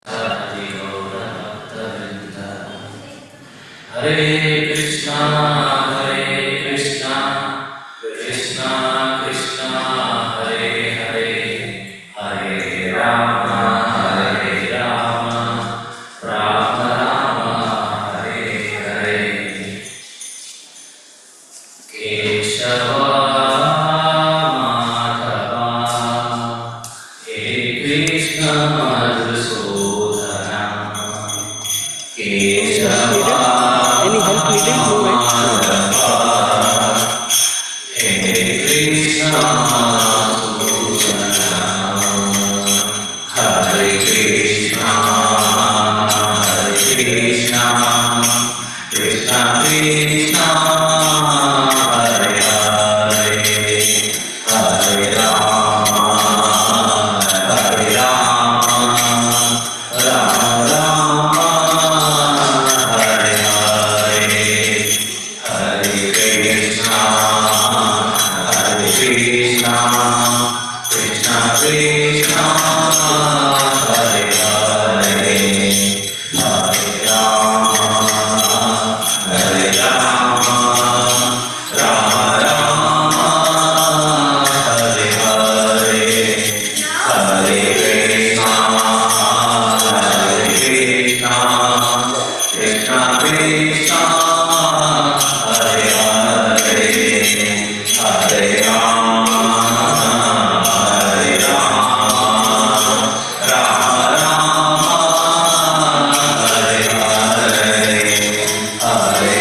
Hare Krishna, Hare Krishna, Krishna Krishna, Hare Hare, Hare Rama, Hare Rama, Rama Rama, Hare Hare. Keshava Madhava, He Krishna Madhusudana, Keshava. Any help needed? No, right? Hare Krishna, Hare Krishna, Krishna Krishna, Hare Hare, Hare Rama, Hare Rama, Rama Rama, Hare Hare, Hare Krishna, Krishna Krishna, Hare Hare, Hare Rama, Hare Rama, Rama Rama, Hare Hare, Hare Krishna, Krishna Krishna, Hare Hare, Hare Rama, Hare Rama, Rama Rama, Hare Hare, Hare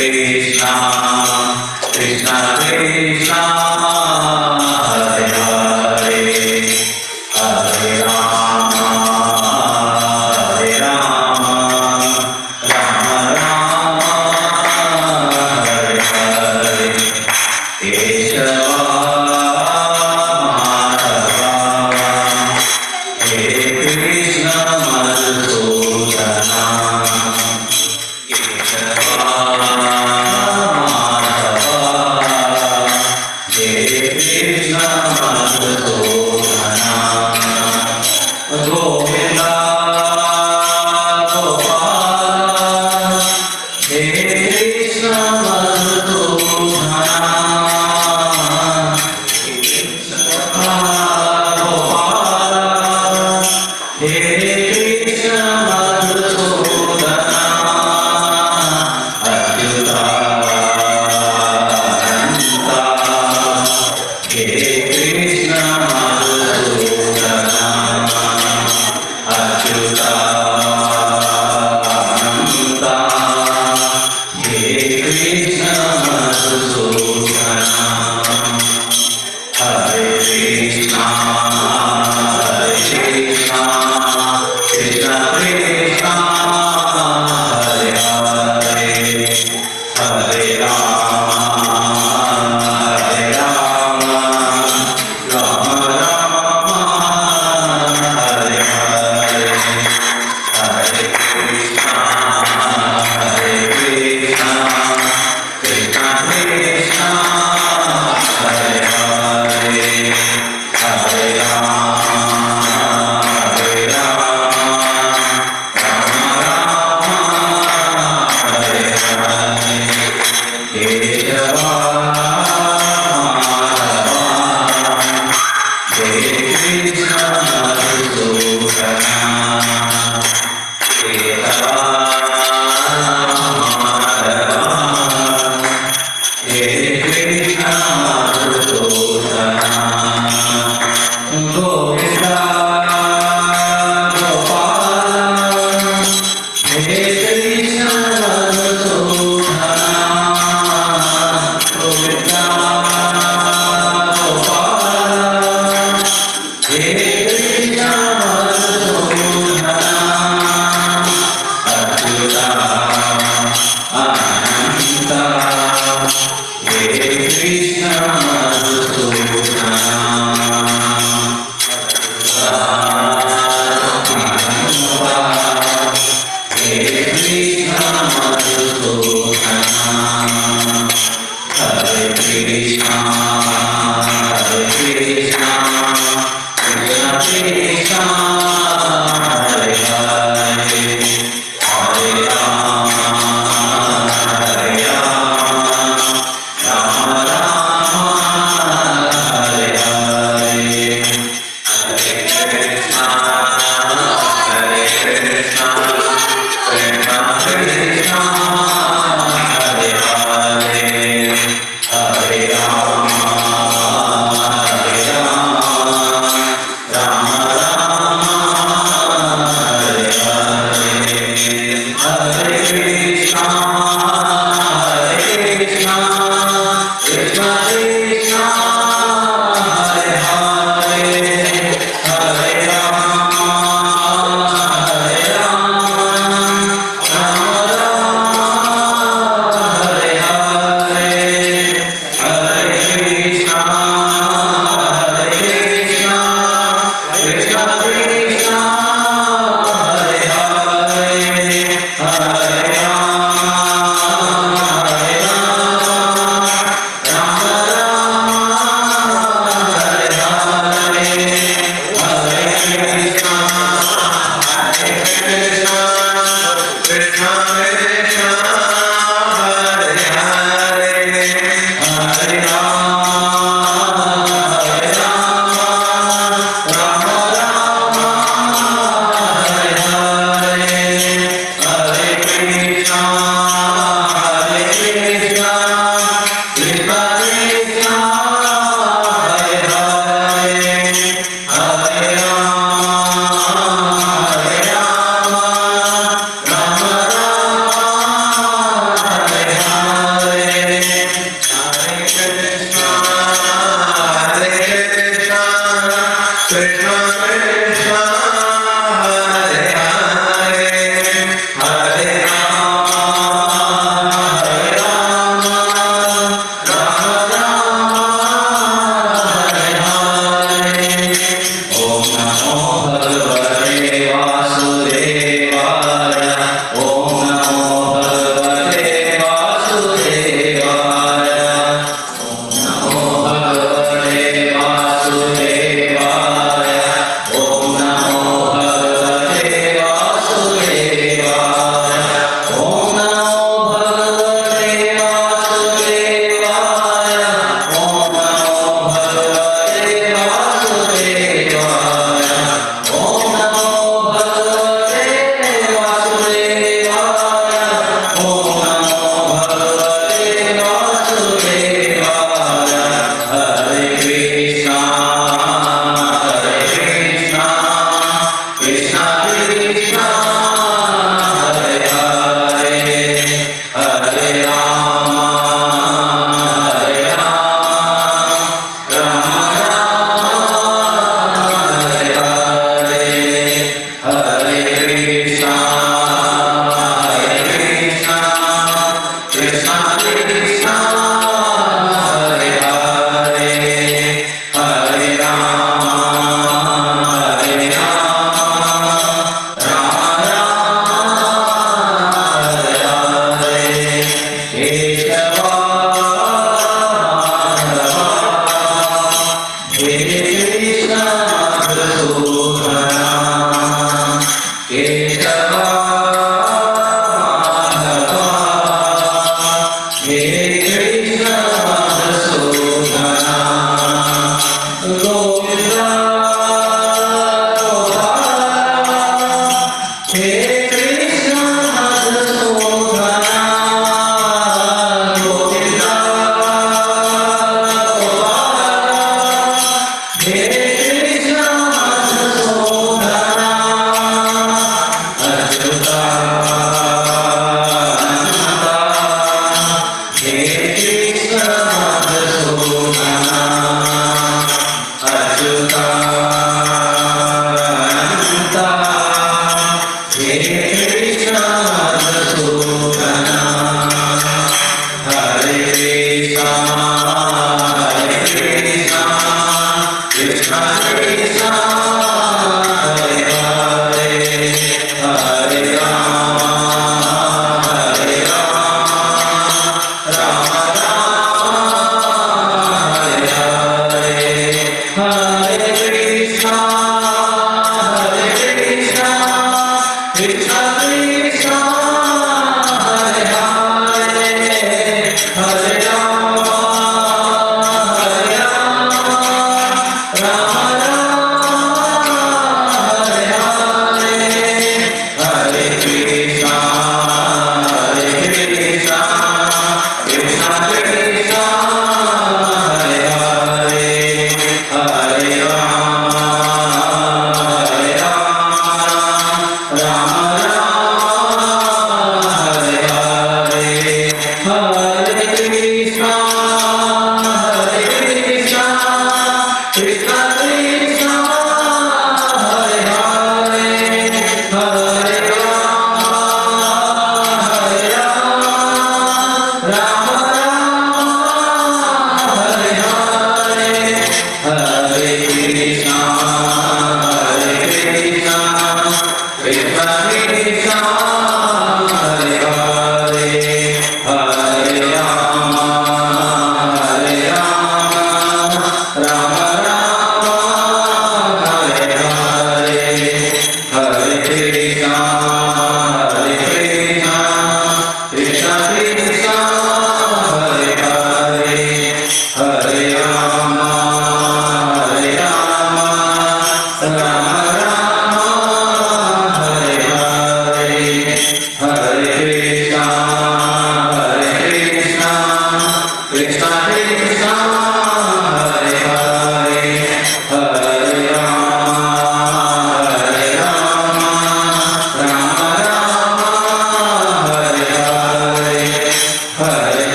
Krishna, Krishna Krishna, Hare Hare, Hare Rama, Hare Rama, Rama Rama, Hare Hare. Keshava Madhava, He Krishna Madhusudana, Keshava Madhava, He Krishna Madhusudana, Govinda Gopala, He Krishna Madhusudana, Gopala, He Krishna Madhusudana, Achyuta Ananta, He Krishna Madhusudana, Achyuta Ananta, He Krishna Madhusudana, Hare Krishna, Krishna Krishna,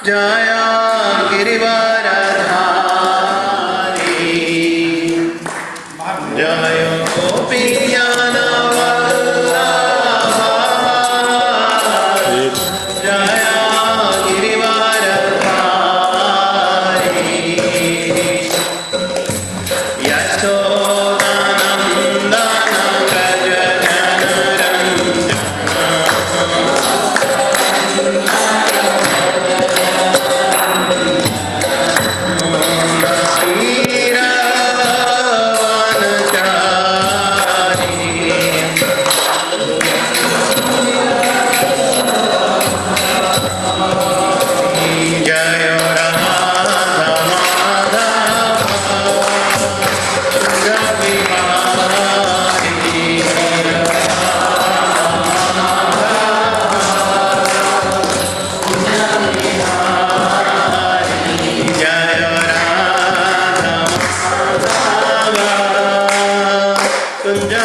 Jaya Girivardhari जय गोपीजनवल्लभ Jaya Girivardhari Yashodanandan Vraj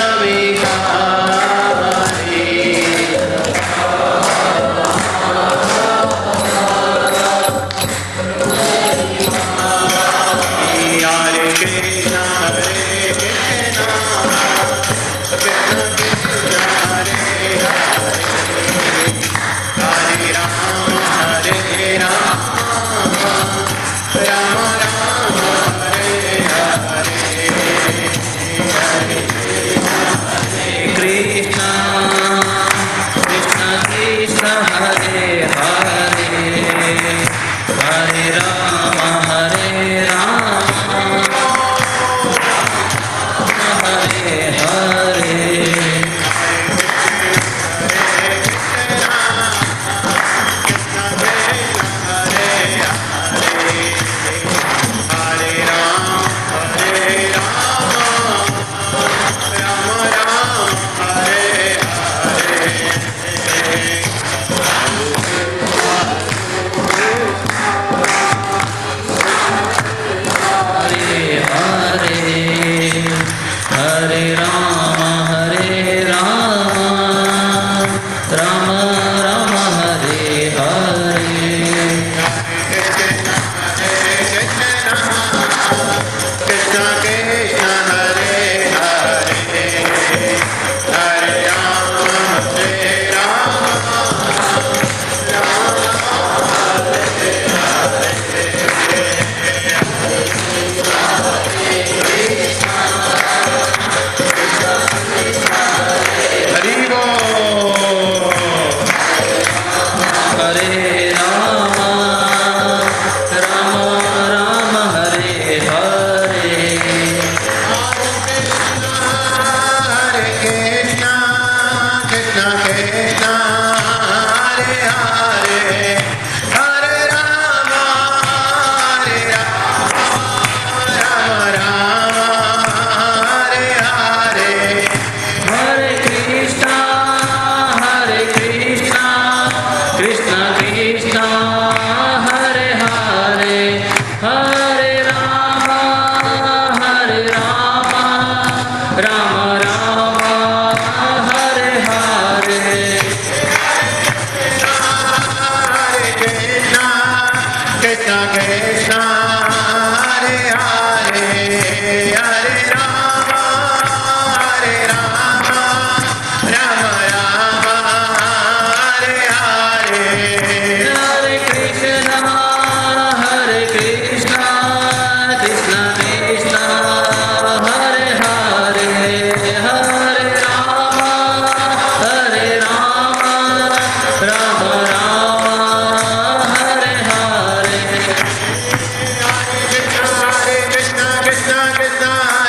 Krishna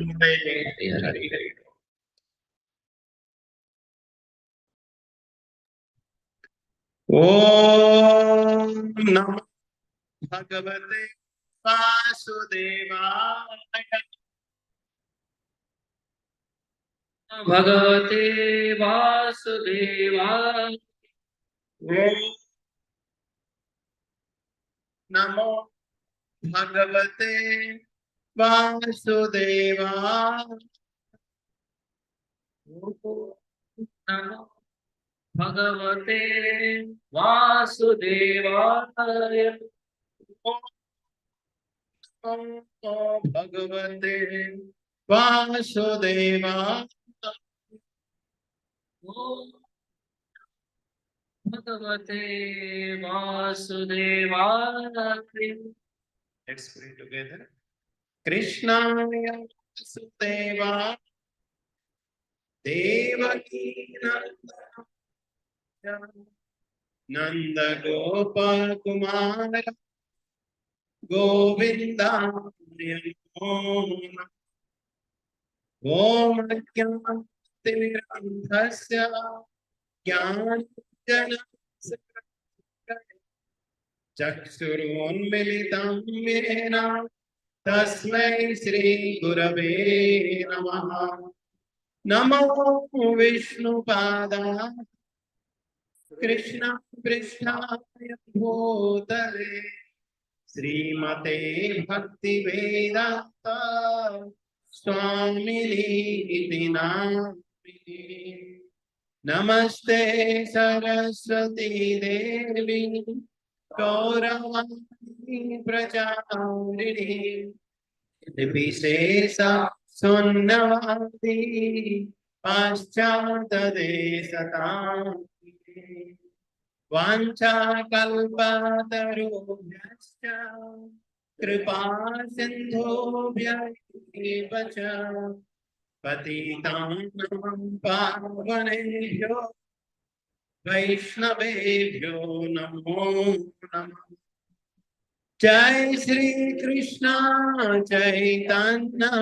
Hari Hari. Om Namo Bhagavate Vasudevaya. भगवते वासुदेवाय Om Namo Bhagavate Vasudevaya. नमो भगवते वासुदेवाय Om Bhagavate Vasudevaya. ओम भगवते वासुदेवाय Let's pray together. Krishnaya Vasudevaya Devaki Nanda Gopal Kumara Govinda Om Ajnanatirandhasya Jnanajana Chakshurunmilitam Yena Tasmai Shri Gurave Namaha Namo Vishnupada Krishna Krishnaya Bhutale Srimate Bhakti Vedanta Swamini Dinamini Namaste Saraswati Devi Gauravani Pracharini Nirvishesha Sunnavadi Paschatadeshatam Vancha kalpatarubhyascha Kripa sindhubhya eva cha Patitanam pavanebhyo Vaishnavebhyo namo namah Jai Shri Krishna Chaitanya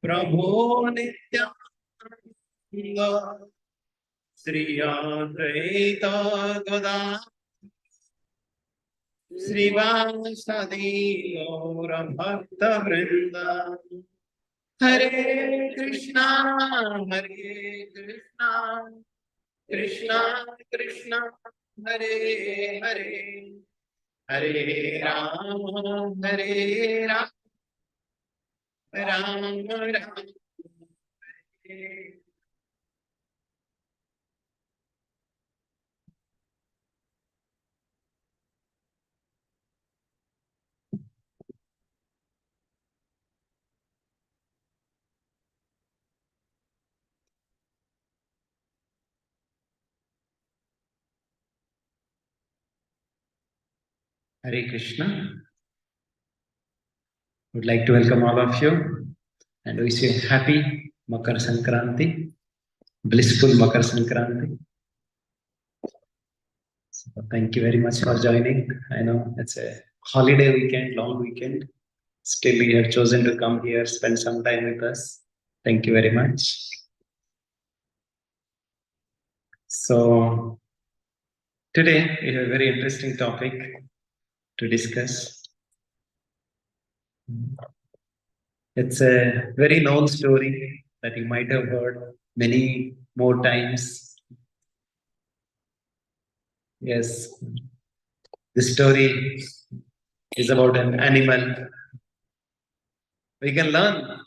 Prabhu Nityananda Sri Advaita Gadadhar Srivasadi Gaura Bhakta Vrinda Hare Krishna Krishna Krishna Hare Hare Hare Rama Rama Rama Hare Hare Krishna. Would like to welcome all of you and wish you a happy Makar Sankranti, blissful Makar Sankranti. So thank you very much for joining. I know it's a holiday weekend, long weekend. Still, you have chosen to come here, spend some time with us. Thank you very much. So today we have a very interesting topic to discuss. It's a very known story that you might have heard many more times. Yes, this story is about an animal. We can learn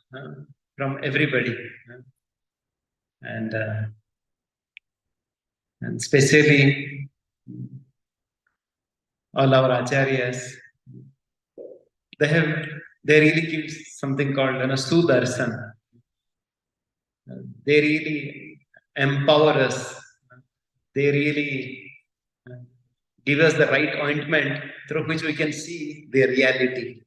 from everybody, and especially all our acharyas. They really give something called Sudarshan. They really empower us. They really give us the right ointment through which we can see the reality.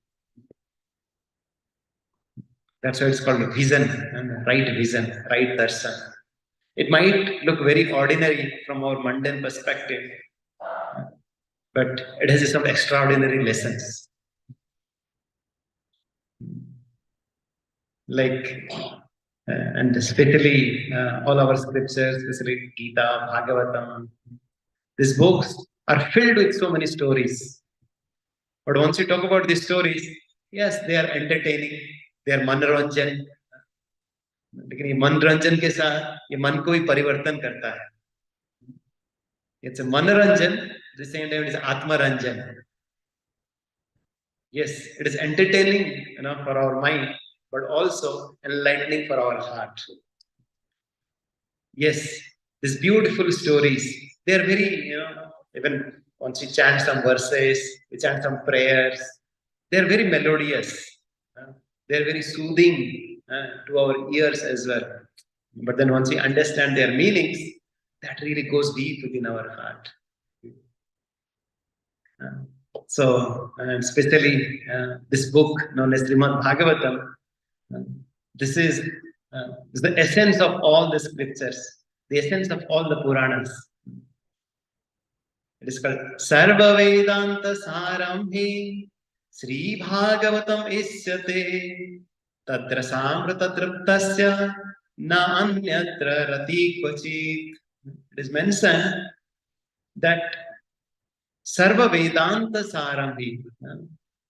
That's why it's called vision, right vision, right darshan. It might look very ordinary from our mundane perspective, but it has some extraordinary lessons. like, and especially all our scriptures, especially Gita, Bhagavatam, these books are filled with so many stories. But once you talk about these stories, yes, they are entertaining, they are मनोरंजन. लेकिन ये मनोरंजन के साथ ये मन को भी परिवर्तन करता है. It's a मनोरंजन, at the same time it is आत्मरंजन. Yes, it is entertaining, for our mind, but also enlightening for our heart. Yes, these beautiful stories, they are very, even once we chant some verses, we chant some prayers, they are very melodious. They are very soothing to our ears as well. But then once we understand their meanings, that really goes deep within our heart. So, especially this book known as Srimad Bhagavatam, this is the essence of all the scriptures, the essence of all the Puranas. It is called Sarva Vedanta Sarambhi Sri Bhagavatam Isyate Tatra Samrata Triptasya Na Anyatra Rati Kvachit. It is mentioned that Sarva Vedanta Sarambhi.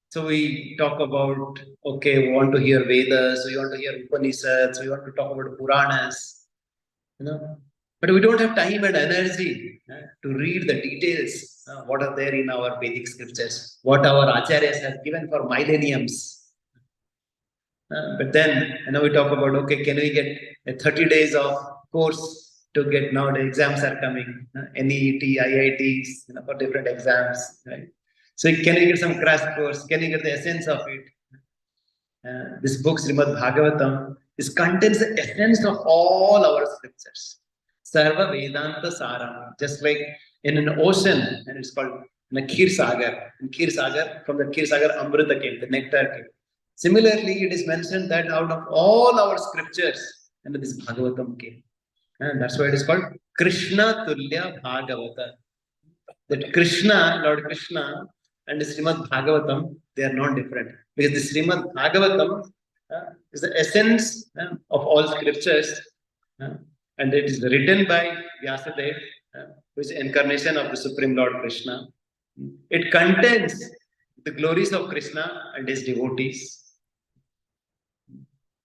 So we talk about, okay, we want to hear Vedas, we want to hear Upanishads, we want to talk about Puranas, but we don't have time and energy to read the details, what are there in our Vedic scriptures, what our acharyas have given for millenniums. But then, we talk about, okay, can we get a 30 days of course to get, now the exams are coming, NEET, IITs, for different exams, right? So can we get some crash course? Can we get the essence of it? This book, Srimad Bhagavatam, contains the essence of all our scriptures. Sarva Vedanta Saram, just like in an ocean, and it's called Kheer Sagar. In Kheer Sagar, from the Kheer Sagar, Amrita came, the nectar came. Similarly, it is mentioned that out of all our scriptures, and this Bhagavatam came. And that's why it is called Krishna Tulya Bhagavata. That Krishna, Lord Krishna, and the Srimad Bhagavatam, they are not different. Because the Srimad Bhagavatam is the essence of all scriptures. And it is written by Vyasadeva, who is the incarnation of the Supreme Lord Krishna. It contains the glories of Krishna and his devotees.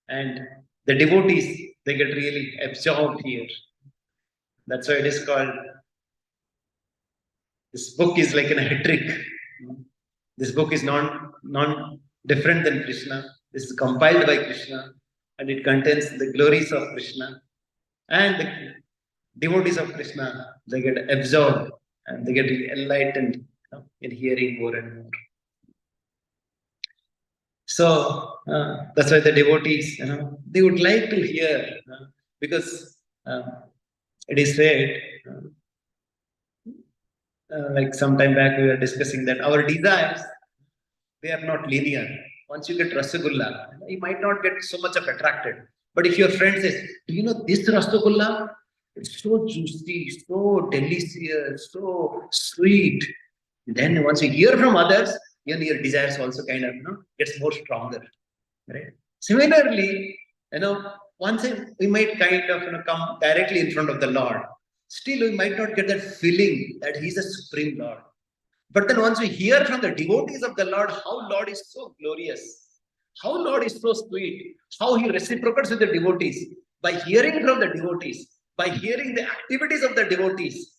And the devotees, they get really absorbed here. That's why it is called, this book is like a hat trick. This book is non different than Krishna. This is compiled by Krishna, and it contains the glories of Krishna. And the devotees of Krishna, they get absorbed and they get enlightened in hearing more and more. So that's why the devotees, they would like to hear, because it is said, like some time back we were discussing that our desires, they are not linear. Once you get Rasagulla, you might not get so much of attracted. But if your friend says, do you know this Rasagulla? It's so juicy, so delicious, so sweet. Then once you hear from others, your desires also kind of gets more stronger. Right? Similarly, once we might kind of come directly in front of the Lord. Still, we might not get that feeling that He's the Supreme Lord. But then once we hear from the devotees of the Lord, how Lord is so glorious, how Lord is so sweet, how He reciprocates with the devotees, by hearing from the devotees, by hearing the activities of the devotees,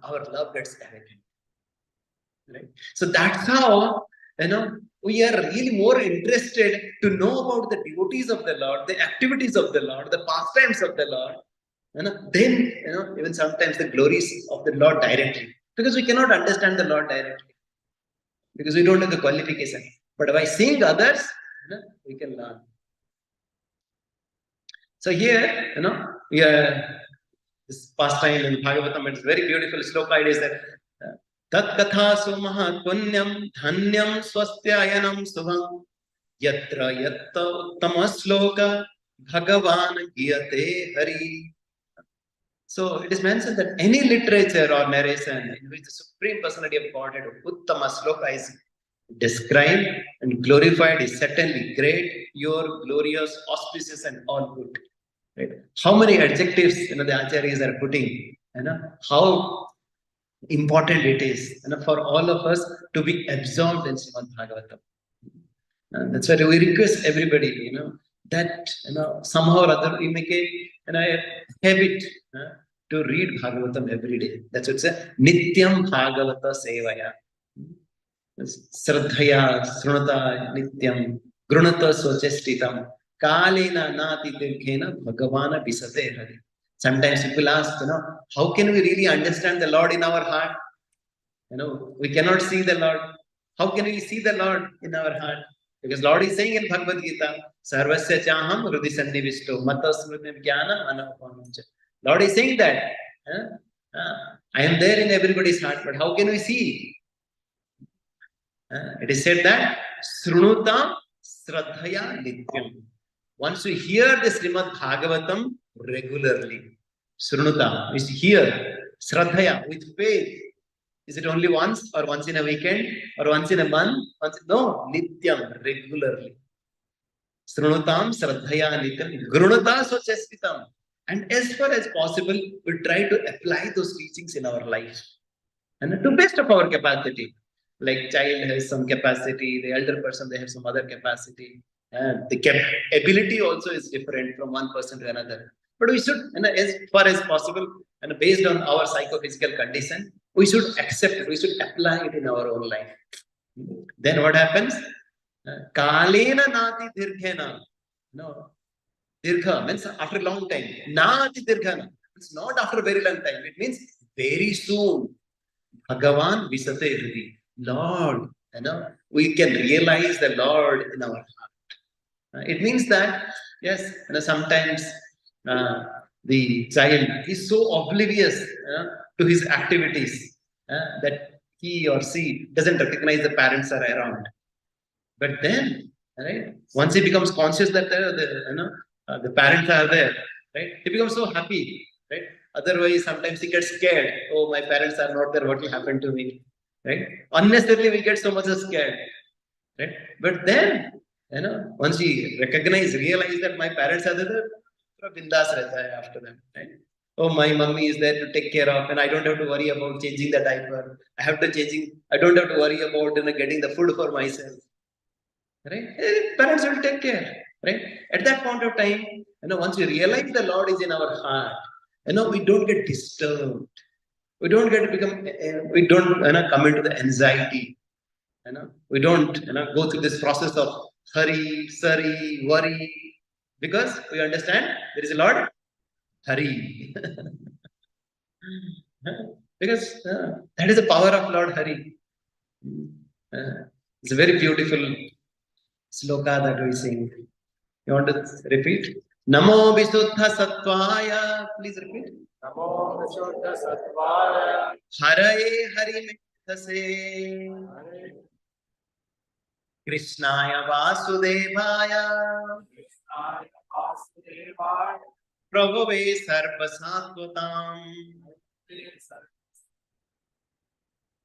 our love gets awakened. Right? So that's how, we are really more interested to know about the devotees of the Lord, the activities of the Lord, the pastimes of the Lord. Then, even sometimes the glories of the Lord directly. Because we cannot understand the Lord directly. Because we don't have the qualification. But by seeing others, we can learn. So here, this pastime in Bhagavatam, it's very beautiful sloka. It is that Tat katha sumahat punyam dhanyam swastyayanam subham yatra yatta uttama sloka bhagavan giyate hari. So it is mentioned that any literature or narration in which the Supreme Personality of Godhead, Uttama Sloka, is described and glorified is certainly great, pure, glorious, auspicious, and all good. Right? How many adjectives the acharyas are putting? How important it is for all of us to be absorbed in Srimad Bhagavatam. And that's why we request everybody, that somehow or other we make a habit to read Bhagavatam every day. That's what it's a Nityam Bhagavata Sevaya. Sraddhaya Srunata Nityam Grunata Sochestitam Kalena Nati Tirkhena Bhagavana Visate Hari. Sometimes people ask, how can we really understand the Lord in our heart? We cannot see the Lord. How can we see the Lord in our heart? Because Lord is saying in Bhagavad Gita, Sarvasya Chaham Hrudi Sannivishto Mata Smritim Jnana Anapanamcha. Lord is saying that. I am there in everybody's heart, but how can we see? It is said that Srunuta Sraddhaya Nityam. Once we hear the Srimad Bhagavatam regularly, Srunuta is hear, Sraddhaya with faith. Is it only once or once in a weekend or once in a month? No, Nityam, regularly. Srunutam Sraddhaya Nityam Grunata Sochastitam. And as far as possible, we try to apply those teachings in our life. And to best of our capacity. Like child has some capacity, the elder person, they have some other capacity. And the ability also is different from one person to another. But we should, as far as possible, and based on our psychophysical condition, we should accept it, we should apply it in our own life. Then what happens? Kalena nati dirghena. No. Dirgha means after a long time. Nati dirghana. It's not after a very long time. It means very soon. Bhagavan Visate Hridi. Lord, we can realize the Lord in our heart. It means that, yes, sometimes the child is so oblivious to his activities that he or she doesn't recognize the parents are around. But then, right, once he becomes conscious that the parents are there, right, he becomes so happy, right? Otherwise, sometimes he gets scared. Oh, my parents are not there. What will happen to me? Right? Unnecessarily, we get so much scared. Right? But then, once we realize that my parents are there, bindas rehta hai after them. Right? Oh, my mummy is there to take care of, and I don't have to worry about changing the diaper. I don't have to worry about getting the food for myself. Right? Parents will take care. Right? At that point of time, once we realize the Lord is in our heart, we don't get disturbed. We don't get to become, we don't come into the anxiety. We don't go through this process of hurry, sorry, worry, because we understand there is a Lord Hari. Because that is the power of Lord Hari. It's a very beautiful sloka that we sing. You want to repeat? Namo Visuddha Sattvaya. Please repeat. Namo Vishuddha Sattvaya. Haraye Hari Mithase. Krishnaya Vasudevaya. Prabhave Sarvasatvatam.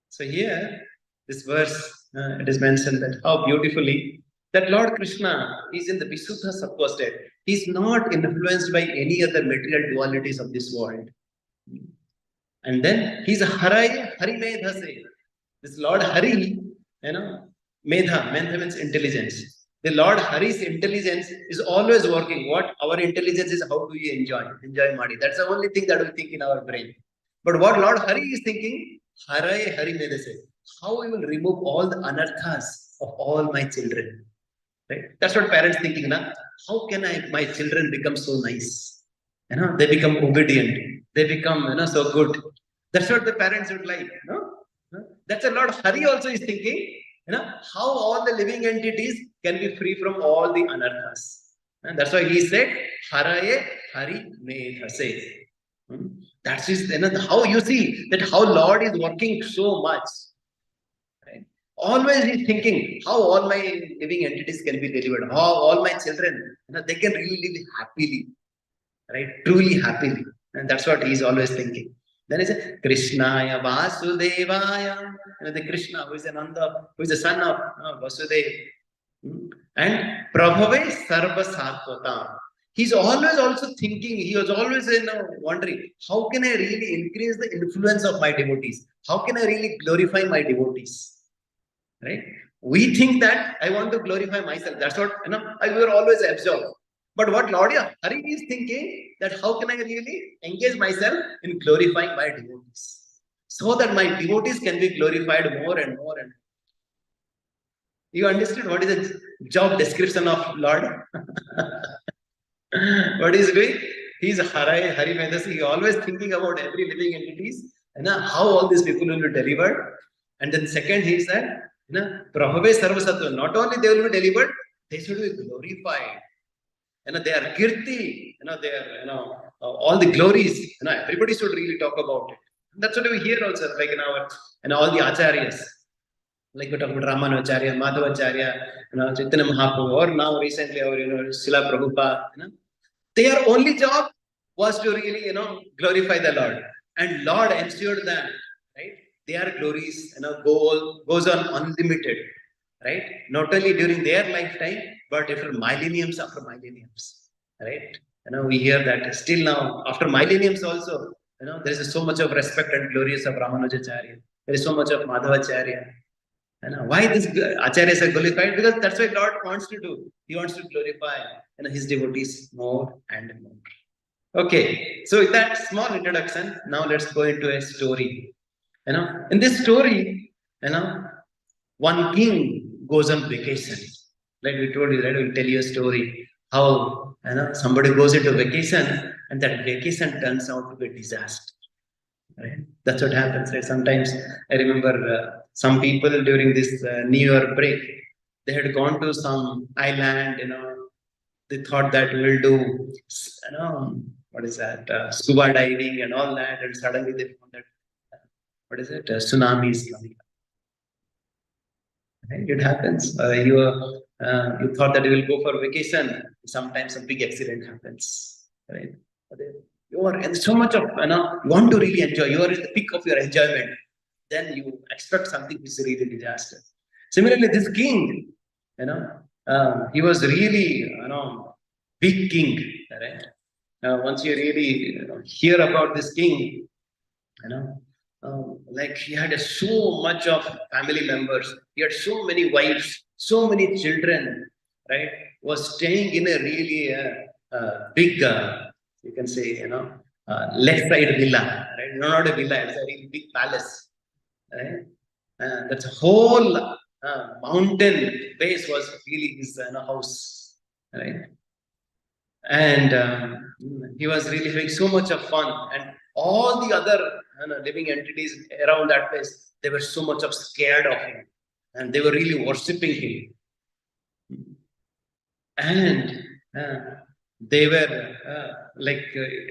So here, this verse, it is mentioned that how beautifully that Lord Krishna is in the Visuddha Sattva state. He is not influenced by any other material dualities of this world. And then he is a Hari Medhase. This Lord Hari, Medha means intelligence. The Lord Hari's intelligence is always working. What our intelligence is, how do we enjoy Madi? That's the only thing that we think in our brain. But what Lord Hari is thinking, Hari Medhase, how we will remove all the anarthas of all my children. Right? That's what parents thinking, na? How can my children become so nice? They become obedient. They become so good. That's what the parents would like. No? That's a Lord Hari also is thinking, how all the living entities can be free from all the anarthas. And that's why he said, Haraye Hari Medhase. That is how you see that how Lord is working so much. Right? Always he's thinking how all my living entities can be delivered, how all my children, they can really live happily, right? Truly happily. And that's what he's always thinking. Then he said, Krishnaya Vasudevaya. The Krishna, who is Ananda, who is the son of Vasudeva. And Prabhave Sarva Sattvatam. He's always also thinking, he was always wondering, how can I really increase the influence of my devotees? How can I really glorify my devotees? Right? We think that I want to glorify myself. That's what, we were always absorbed. But what Lord Hari is thinking, that how can I really engage myself in glorifying my devotees? So that my devotees can be glorified more and more and more. You understood what is the job description of Lord? What is doing? He's Hari Medasi. He always thinking about every living entities and how all these people will be delivered. And then second, he said, Prabhave Sarvasattva. Not only they will be delivered, they should be glorified. They are kirti. They are all the glories. Everybody should really talk about it. And that's what we hear also, like in our all the acharyas. Like we talk about Ramanacharya, Madhavacharya, Chaitanya Mahaprabhu, or now recently our Srila Prabhupada. Their only job was to really glorify the Lord, and Lord ensured that, right? Their glories goes on unlimited, right? Not only during their lifetime, but after millenniums, right? We hear that still now after millenniums also. There is so much of respect and glories of Ramanujacharya. There is so much of Madhavacharya. Why this acharyas are glorified? Because that's what Lord wants to do. He wants to glorify his devotees more and more. Okay, so with that small introduction, now let's go into a story. In this story, one king goes on vacation. Like we told you, right? We'll tell you a story how somebody goes into vacation and that vacation turns out to be a disaster. Right? That's what happens. Right? Sometimes I remember some people during this New Year break, they had gone to some island. They thought that we'll do, what is that? Scuba diving and all that, and suddenly they found that what is it? Tsunami is coming. Right? It happens. You thought that you will go for vacation. Sometimes a big accident happens. Right? You are in so much of you want to really enjoy. You are in the peak of your enjoyment. Then you expect something which is really disaster. Similarly, this king, he was really big king. Right? Once you really hear about this king, like he had so much of family members. He had so many wives, so many children. Right? Was staying in a really big. You can say, left side villa, right? No, not a villa, it's a really big palace, right? That's a whole mountain base was really his house, right? And he was really having so much of fun, and all the other living entities around that place, they were so much of scared of him, and they were really worshipping him, and they were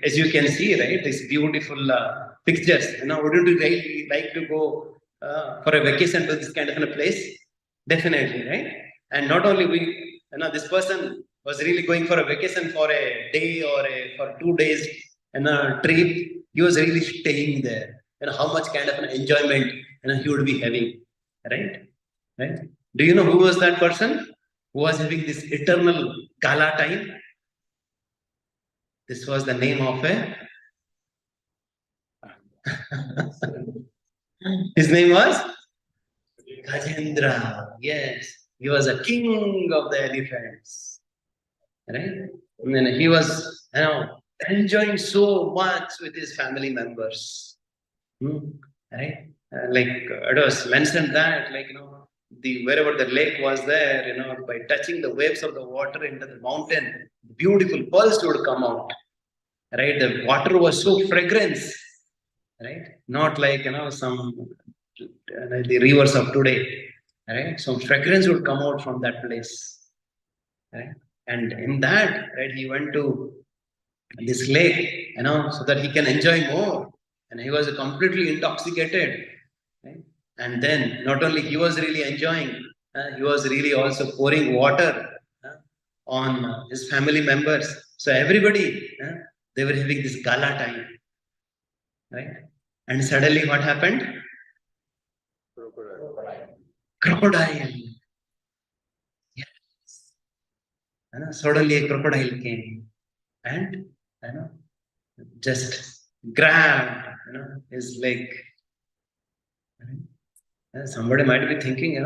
as you can see, right, these beautiful pictures. Wouldn't you really like to go for a vacation to this kind of a place? Definitely, right? And not only we, this person was really going for a vacation for a day or for 2 days and a trip. He was really staying there. How much kind of an enjoyment he would be having, right? Right? Do you know who was that person who was having this eternal gala time? This was the name of a. His name was Gajendra. Yes, he was a king of the elephants. Right? And then he was, enjoying so much with his family members. Right? Like it was mentioned that, wherever the lake was there, by touching the waves of the water into the mountain, beautiful pearls would come out. Right? The water was so fragrance. Right? Not like some the rivers of today. Right? Some fragrance would come out from that place. Right? And in that, right, he went to this lake, so that he can enjoy more. And he was completely intoxicated. Right? And then not only he was really enjoying, he was really also pouring water on his family members. So everybody, they were having this gala time. Right? And suddenly what happened? Crocodile. Yes. Suddenly a crocodile came and just grabbed his leg. Somebody might be thinking,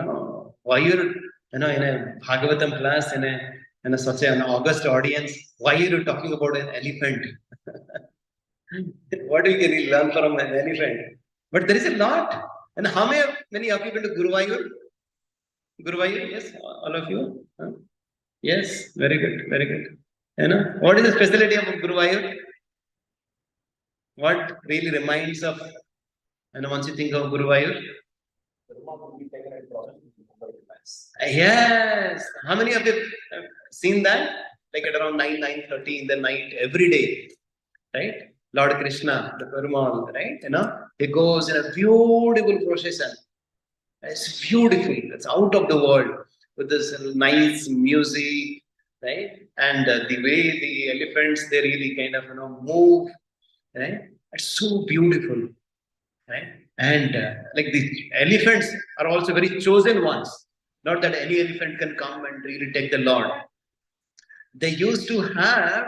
why you're in a Bhagavatam class in a such an august audience, why are you talking about an elephant? What we can really learn from an elephant? But there is a lot. And how many of you been to Guruvayur? Guruvayur, yes, all of you. Huh? Yes, very good, very good. What is the specialty of Guruvayur? What really reminds of, once you think of Guruvayur? Yes. How many of you have seen that? Like at around 9:30 in the night every day, right? Lord Krishna, the Perumal, right? He goes in a beautiful procession. It's beautiful. It's out of the world with this nice music, right? And the way the elephants they really kind of move, right? It's so beautiful, right? And like the elephants are also very chosen ones. Not that any elephant can come and really take the Lord. They used to have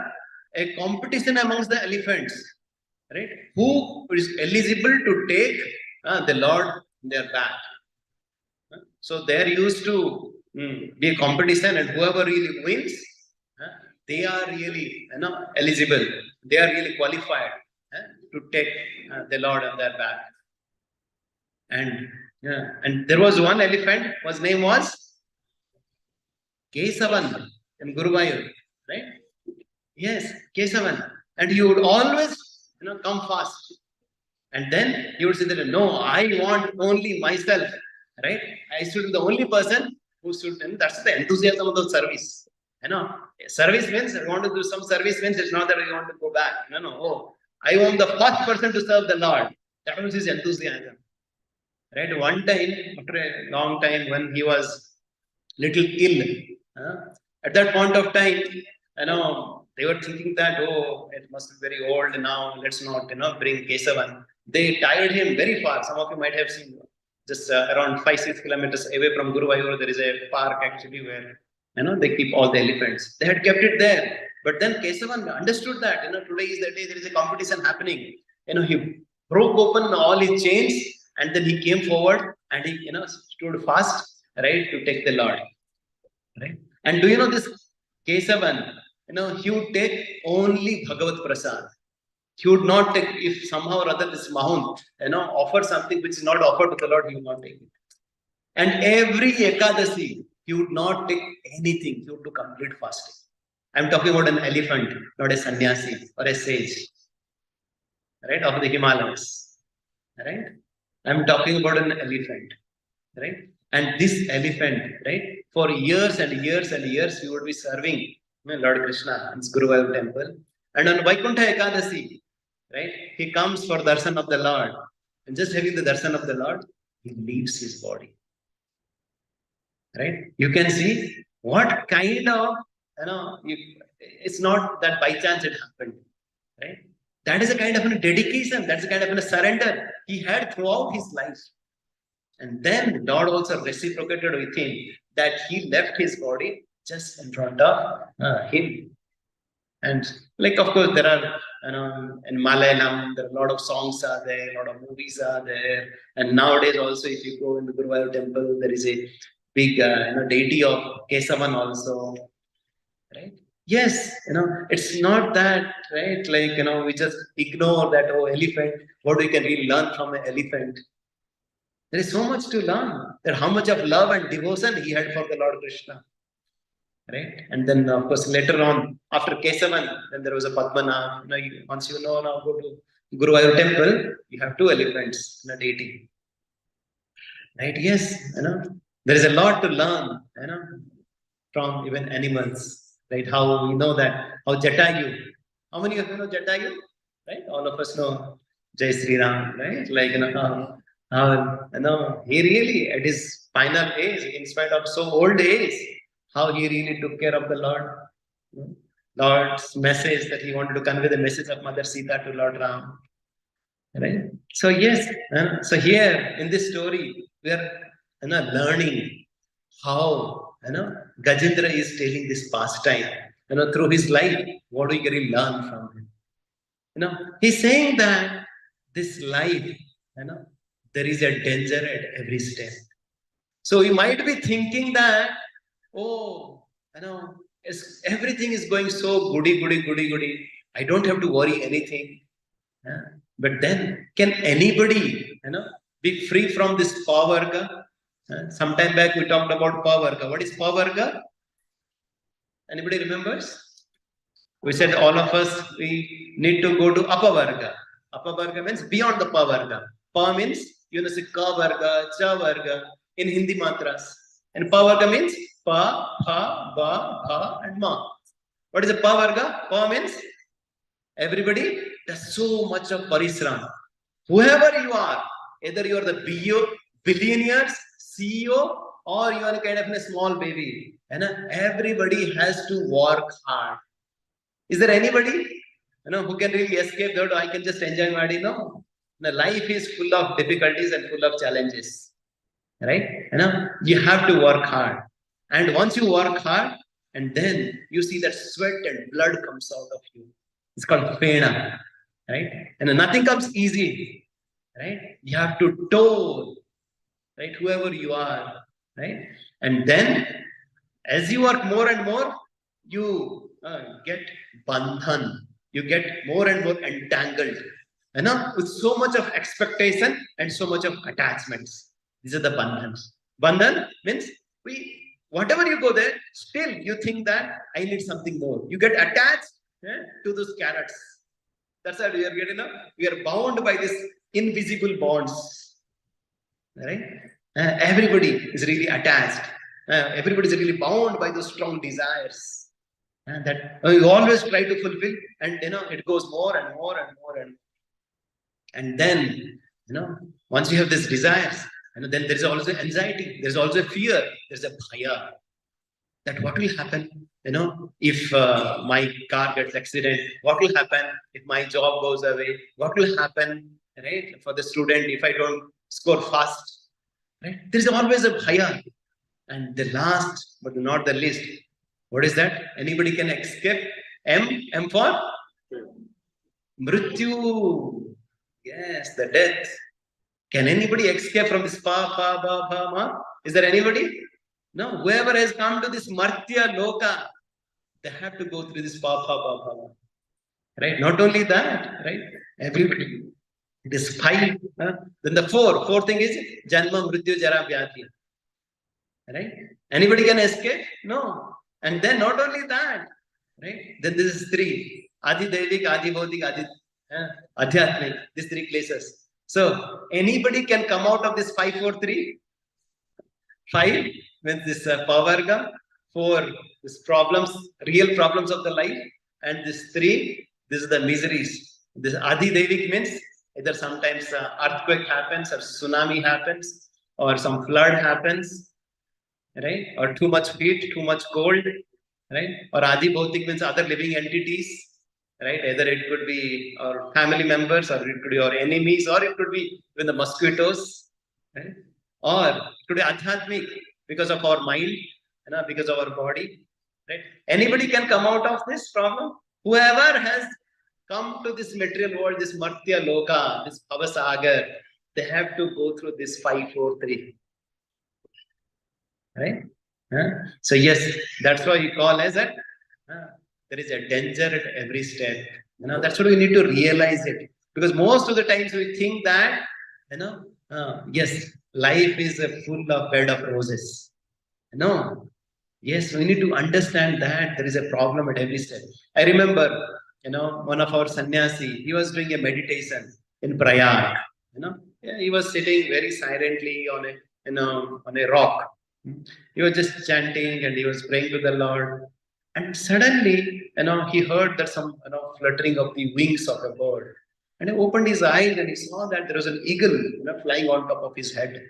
a competition amongst the elephants, right? Who is eligible to take the Lord in their back. So there used to be a competition, and whoever really wins, they are really eligible. They are really qualified to take the Lord on their back. And there was one elephant, whose name was Kesavan in Guruvayur, right? Yes, Kesavan. And he would always, come fast. And then he would say that, no, I want only myself, right? I should be the only person who should, and that's the enthusiasm of the service. Service means I want to do some service means it's not that I want to go back. No. Oh, I want the first person to serve the Lord. That was his enthusiasm. Right? One time, after a long time, when he was little ill, at that point of time, they were thinking that, oh, it must be very old now, let's not, bring Kesavan. They tied him very far. Some of you might have seen just around 5-6 kilometers away from Guruvayur, there is a park actually where, they keep all the elephants. They had kept it there. But then Kesavan understood that, today is the day there is a competition happening. He broke open all his chains and then he came forward and he, stood fast, right, to take the Lord. Right? And do you know this Kesavan, he would take only Bhagavat Prasad. He would not take, if somehow or other this Mahant, offer something which is not offered to the Lord, he would not take it. And every Ekadasi, he would not take anything. He would do complete fasting. I'm talking about an elephant, not a sannyasi or a sage, right, of the Himalayas, right? I'm talking about an elephant, right? And this elephant, right, for years and years and years, he would be serving Lord Krishna in his Guruvayur temple. And on Vaikuntha Ekadasi, right, he comes for darshan of the Lord. And just having the darshan of the Lord, he leaves his body. Right? You can see what kind of, it's not that by chance it happened. Right? That is a kind of a dedication. That's a kind of a surrender he had throughout his life. And then Lord also reciprocated with him that he left his body just in front of him. And like, of course, there are, in Malayalam, there are a lot of songs are there, a lot of movies are there. And nowadays also, if you go in the Guruvayur temple, there is a big, deity of Kesavan also. Right? Yes, it's not that, right? Like, we just ignore that, oh, elephant, what we can really learn from an elephant. There is so much to learn. That how much of love and devotion he had for the Lord Krishna. Right? And then, of course, later on, after Kesavan, then there was a Padmanath. Once now go to Guruvayur temple, you have two elephants in a deity. Right? Yes, there is a lot to learn, from even animals. Right? How we know that, how Jatayu. How many of you know Jatayu? Right? All of us know Jai Sri Ram, right? Like, he really, at his final age, in spite of so old age, how he really took care of the Lord. Lord's message that he wanted to convey the message of Mother Sita to Lord Ram. Right? So yes, so here in this story, we are learning how Gajendra is telling this pastime, through his life, what we can really learn from him. He's saying that this life, there is a danger at every step. So you might be thinking that, oh, everything is going so goody, goody, goody, goody. I don't have to worry anything. Yeah. But then, can anybody, be free from this pavarga? Sometime back we talked about pavarga. What is pavarga? Anybody remembers? We said all of us we need to go to apavarga. Apavarga means beyond the pavarga. Pa means say ka varga, cha varga in Hindi mantras, and pavarga means pa, pa, ba, pa, and ma. What is a pavarga? Pa means everybody does so much of parisram. Whoever you are, either you are the billionaires, CEO, or you are kind of a small baby, and everybody has to work hard. Is there anybody who can really escape that? I can just enjoy my day. No, the life is full of difficulties and full of challenges, right? You have to work hard, and once you work hard, and then you see that sweat and blood comes out of you. It's called pena, right? And nothing comes easy, right? You have to toil, right? Whoever you are, right? And then as you work more and more, you get bandhan. You get more and more entangled, with so much of expectation and so much of attachments. These are the bandhans. Bandhan means whatever you go there, still you think that I need something more. You get attached to those carrots. That's why we are getting we are bound by this invisible bonds. Right? Everybody is really attached. Everybody is really bound by those strong desires. And that you always try to fulfill, and it goes more and more and more and then once you have these desires, then there is also anxiety, there's also fear, there's a bhaya that what will happen if my car gets accident, what will happen if my job goes away, what will happen, right, for the student if I don't score fast, right? There's always a bhaya. And the last but not the least, what is that? Anybody can escape? M for mrityu. Yes, the death. Can anybody escape from this pa, ma? Is there anybody? No. Whoever has come to this martya loka, they have to go through this pa, ma. Right? Not only that, right? Everybody. It is 5. Then the fourth thing is janma, mrityu, jara, vyadhi. Right? Anybody can escape? No. And then not only that, right? Then this is 3. Adi Devik, Adi Baudik, Adi Adhyatmik. These 3 places. So anybody can come out of this 5, 4, 3. 5 means this pavarga. 4, this problems, real problems of the life. And this 3, this is the miseries. This Adi Devik means either sometimes earthquake happens or tsunami happens or some flood happens. Right? Or too much heat, too much cold, right? Or Adi Bhautik means other living entities, right? Either it could be our family members, or it could be our enemies, or it could be even the mosquitoes, right? Or it could be Adhyatmik because of our mind, because of our body, right? Anybody can come out of this problem. Whoever has come to this material world, this Martya Loka, this Bhavasagar, they have to go through this 5, 4, 3. Right? So yes, that's why you call as that there is a danger at every step. That's what we need to realize it. Because most of the times we think that, yes, life is full of bed of roses. No. Yes, we need to understand that there is a problem at every step. I remember, one of our sannyasi, he was doing a meditation in Prayag. He was sitting very silently on a rock. He was just chanting and he was praying to the Lord. And suddenly, he heard that some, fluttering of the wings of a bird. And he opened his eyes and he saw that there was an eagle, flying on top of his head.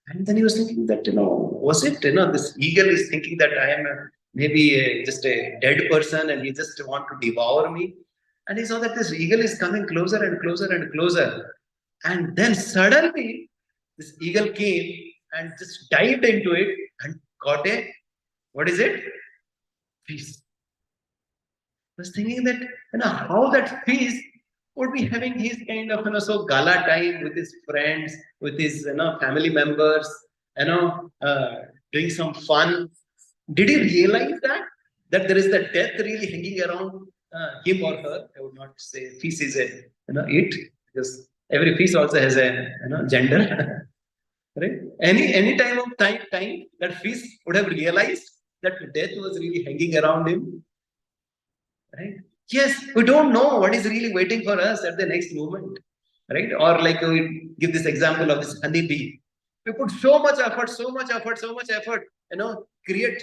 And then he was thinking that, was it, this eagle is thinking that I am maybe just a dead person and he just want to devour me. And he saw that this eagle is coming closer and closer and closer. And then suddenly, this eagle came and just dived into it and caught a, what is it? Fish. I was thinking that, how that fish would be having his kind of, so gala time with his friends, with his, family members, doing some fun. Did he realize that there is the death really hanging around him or her? I would not say fish is a, it, because every fish also has a, gender. Right? Any time that fish would have realized that death was really hanging around him. Right? Yes, we don't know what is really waiting for us at the next moment. Right? Or like we give this example of this honeybee. We put so much effort, so much effort, so much effort, create,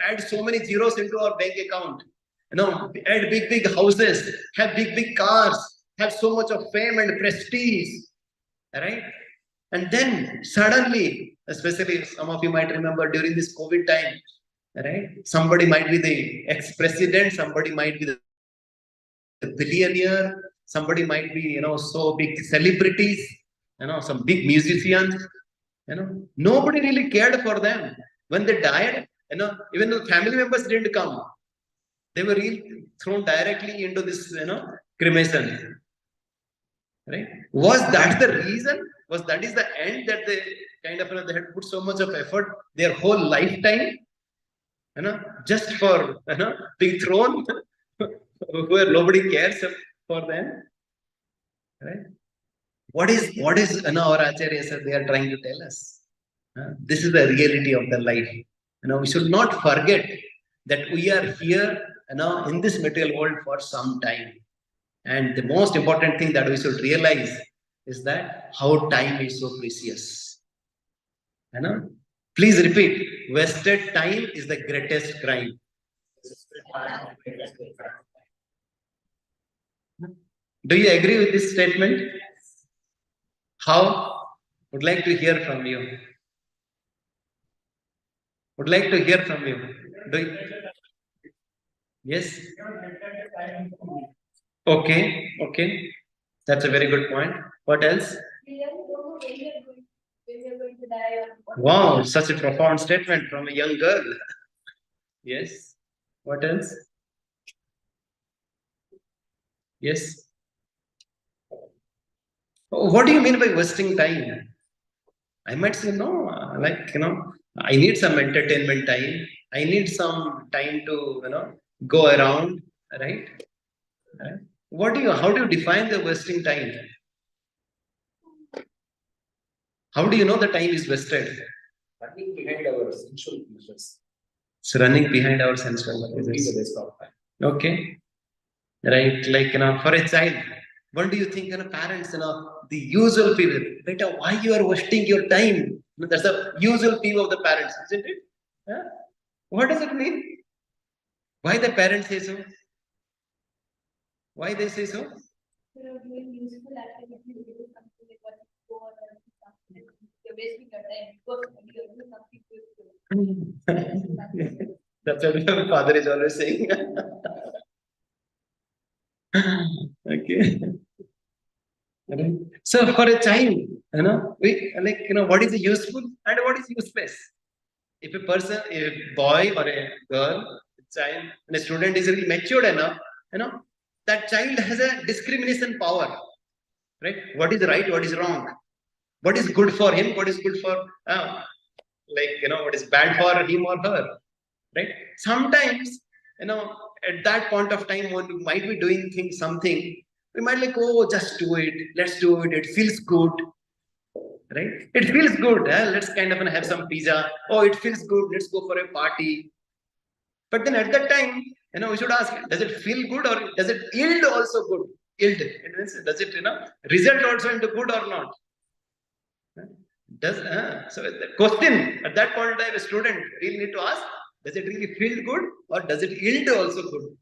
add so many zeros into our bank account, add big houses, have big cars, have so much of fame and prestige, right? And then suddenly, especially some of you might remember during this COVID time, right? Somebody might be the ex-president, somebody might be the billionaire, somebody might be, so big celebrities, some big musicians, nobody really cared for them. When they died, even the family members didn't come. They were really thrown directly into this, cremation. Right? Was that the reason? Was that is the end that they kind of, they had put so much of effort, their whole lifetime, just for, being thrown where nobody cares for them, right? What is, our Acharya sir, they are trying to tell us? This is the reality of the life. We should not forget that we are here, in this material world for some time. And the most important thing that we should realize is that how time is so precious. Please repeat, wasted time is the greatest crime. Do you agree with this statement? How? Would like to hear from you. Would like to hear from you. Do you? Yes? Okay. That's a very good point. What else? Wow, such a profound statement from a young girl. Yes. What else? Yes. What do you mean by wasting time? I might say, no, I need some entertainment time. I need some time to, go around, right? How do you define the wasting time? How do you know the time is wasted? Running behind our sensual pleasures. It's running behind our sensual pleasures. Okay. Right, like, for a child, what do you think, parents, the usual people, beta, why you are wasting your time? That's the usual view of the parents, isn't it? Huh? What does it mean? Why the parents say so? Why they say so? You're doing useful activity, you do something like what you go or something. You're wasting your time. Go study or do something useful. That's what my father is always saying. Okay. So for a child, we what is useful and what is useless. If a person, a boy or a girl, a child, and a student is really matured enough, that child has a discrimination power, right? What is right, what is wrong, what is good for him, what is good for, what is bad for him or her, right? Sometimes, at that point of time when we might be doing something, we might like, oh, just do it, let's do it, it feels good, right? It feels good, let's kind of have some pizza, oh, it feels good, let's go for a party. But then at that time, we should ask, does it feel good or does it yield also good? Yield, it means, does it, result also into good or not? So the question at that point in time, a student really need to ask, does it really feel good or does it yield also good?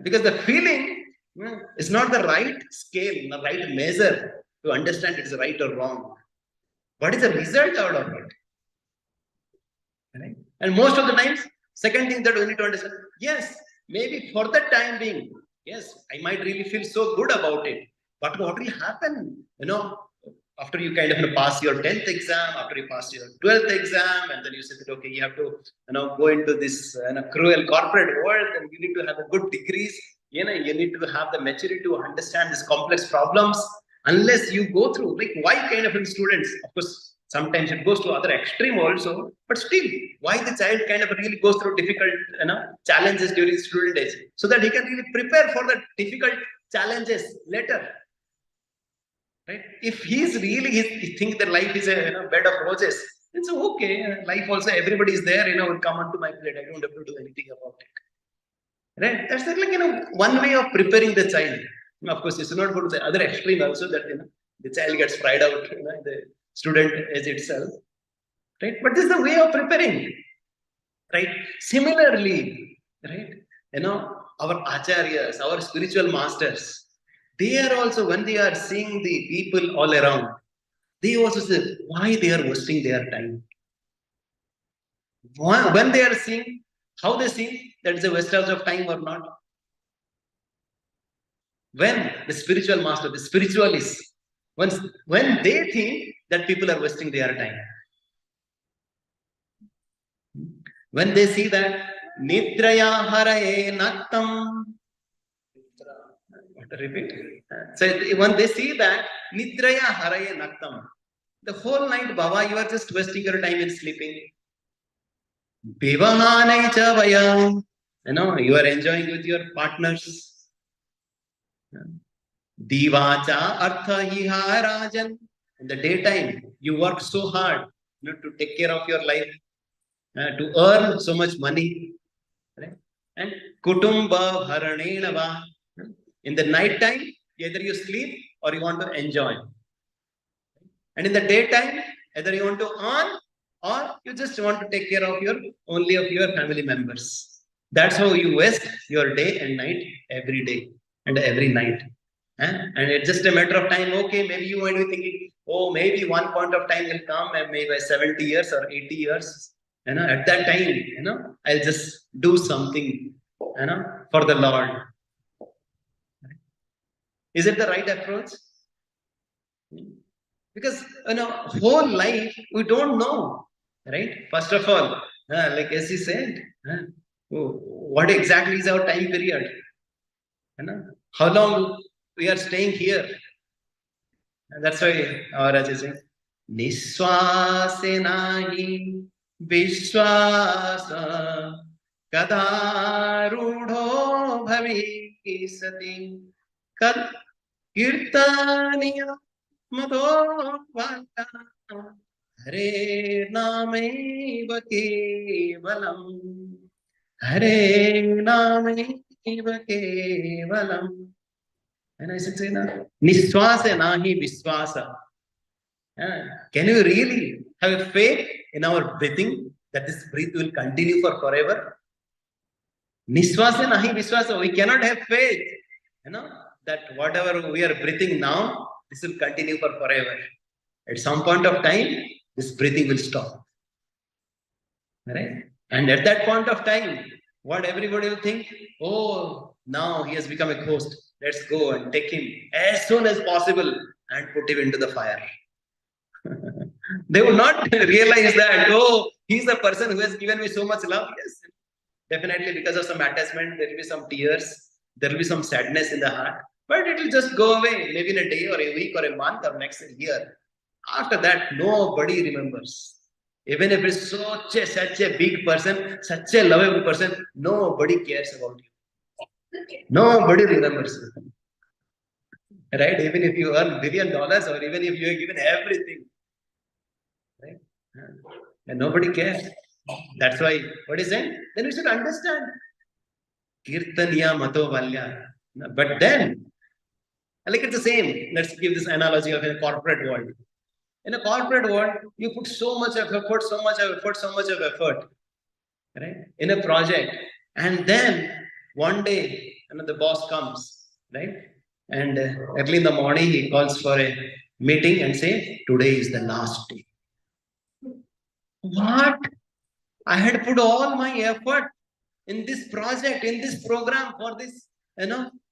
Because the feeling is not the right scale, the right measure to understand it's right or wrong. What is the result out of it? Right? And most of the times, second thing that we need to understand, yes, maybe for the time being, Yes, I might really feel so good about it. But what will happen, after you kind of pass your 10th exam, after you pass your 12th exam, and then you say that, okay, you have to, go into this cruel corporate world, and you need to have a good degrees, you need to have the maturity to understand these complex problems. Unless you go through, like, why kind of students, of course, sometimes it goes to other extreme also, but still, why the child kind of really goes through difficult, challenges during student age, so that he can really prepare for the difficult challenges later. Right? If he thinks that life is a bed of roses, it's okay. Life also, everybody is there, will come onto my plate. I don't have to do anything about it. Right? That's like, one way of preparing the child. Of course, you should not go to the other extreme also, that the child gets fried out, the student age itself. Right? But this is the way of preparing. Right? Similarly, right? Our acharyas, our spiritual masters, they are also, when they are seeing the people all around, they also say why they are wasting their time. When they are seeing, how they see that it's a wastage of time or not. When the spiritual master, the spiritualists, when they think that people are wasting their time, when they see that nidraya haraye naktam, repeat. So when they see that nidraya haraye naktam, the whole night, Baba, you are just wasting your time in sleeping. Vivahanai cha vayam, you are enjoying with your partners. Divacha artha hiha rajan. In the daytime, you work so hard, to take care of your life, to earn so much money, right? And kutumba bharanena va. In the night time, either you sleep or you want to enjoy. And in the daytime, either you want to earn or you just want to take care of your family members. That's how you waste your day and night every day and every night. And it's just a matter of time. Okay, maybe you might be thinking, oh, maybe one point of time will come, and maybe by 70 years or 80 years, at that time, I'll just do something, for the Lord. Is it the right approach? Because whole life we don't know, right? First of all, like as he said, what exactly is our time period? How long we are staying here? And that's why our Raj is saying, Niswase nahi vishwasa kada rudho bhavisati kad kirtaniya madho vata Hare nameva kevalam Hare nameva kevalam. And I should say that Niswasa nahi viswasa. Can you really have a faith in our breathing that this breath will continue for forever? Niswasa nahi viswasa. We cannot have faith, that whatever we are breathing now, this will continue for forever. At some point of time, this breathing will stop. Right? And at that point of time, what everybody will think, oh, now he has become a ghost. Let's go and take him as soon as possible and put him into the fire. They will not realize that, oh, he's the person who has given me so much love. Yes, definitely because of some attachment, there will be some tears, there will be some sadness in the heart, but it will just go away, maybe in a day or a week or a month or next year. After that, nobody remembers. Even if it's such a big person, such a lovable person, nobody cares about you. Nobody remembers you. Right? Even if you earn $1 billion or even if you are given everything. Right? And nobody cares. That's why, what is it? Then we should understand. Kirtaniya mato valya. But then, like it's the same. Let's give this analogy of a corporate world. In a corporate world, you put so much of effort, so much of effort, right? In a project. And then one day, the boss comes, right? And early in the morning, he calls for a meeting and say, today is the last day. What? I had put all my effort in this project, in this program for this,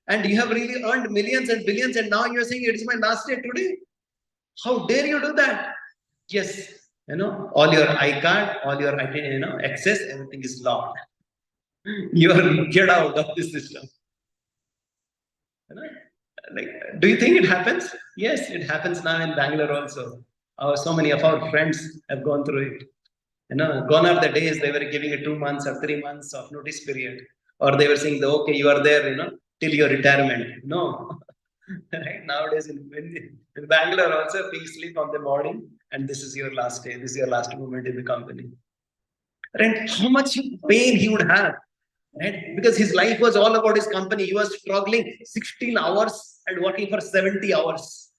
And you have really earned millions and billions, and now you're saying it's my last day today. How dare you do that? Yes, all your iCard, all your access, everything is locked. You are get out of this system. Like, do you think it happens? Yes, it happens now in Bangalore also. So many of our friends have gone through it. Gone are the days they were giving a 2 months or 3 months of notice period, or they were saying, okay, you are there, till your retirement. No, right? Nowadays in Bangalore also, please sleep on the morning, and this is your last day. This is your last moment in the company. Right? How much pain he would have, right? Because his life was all about his company. He was struggling 16 hours and working for 70 hours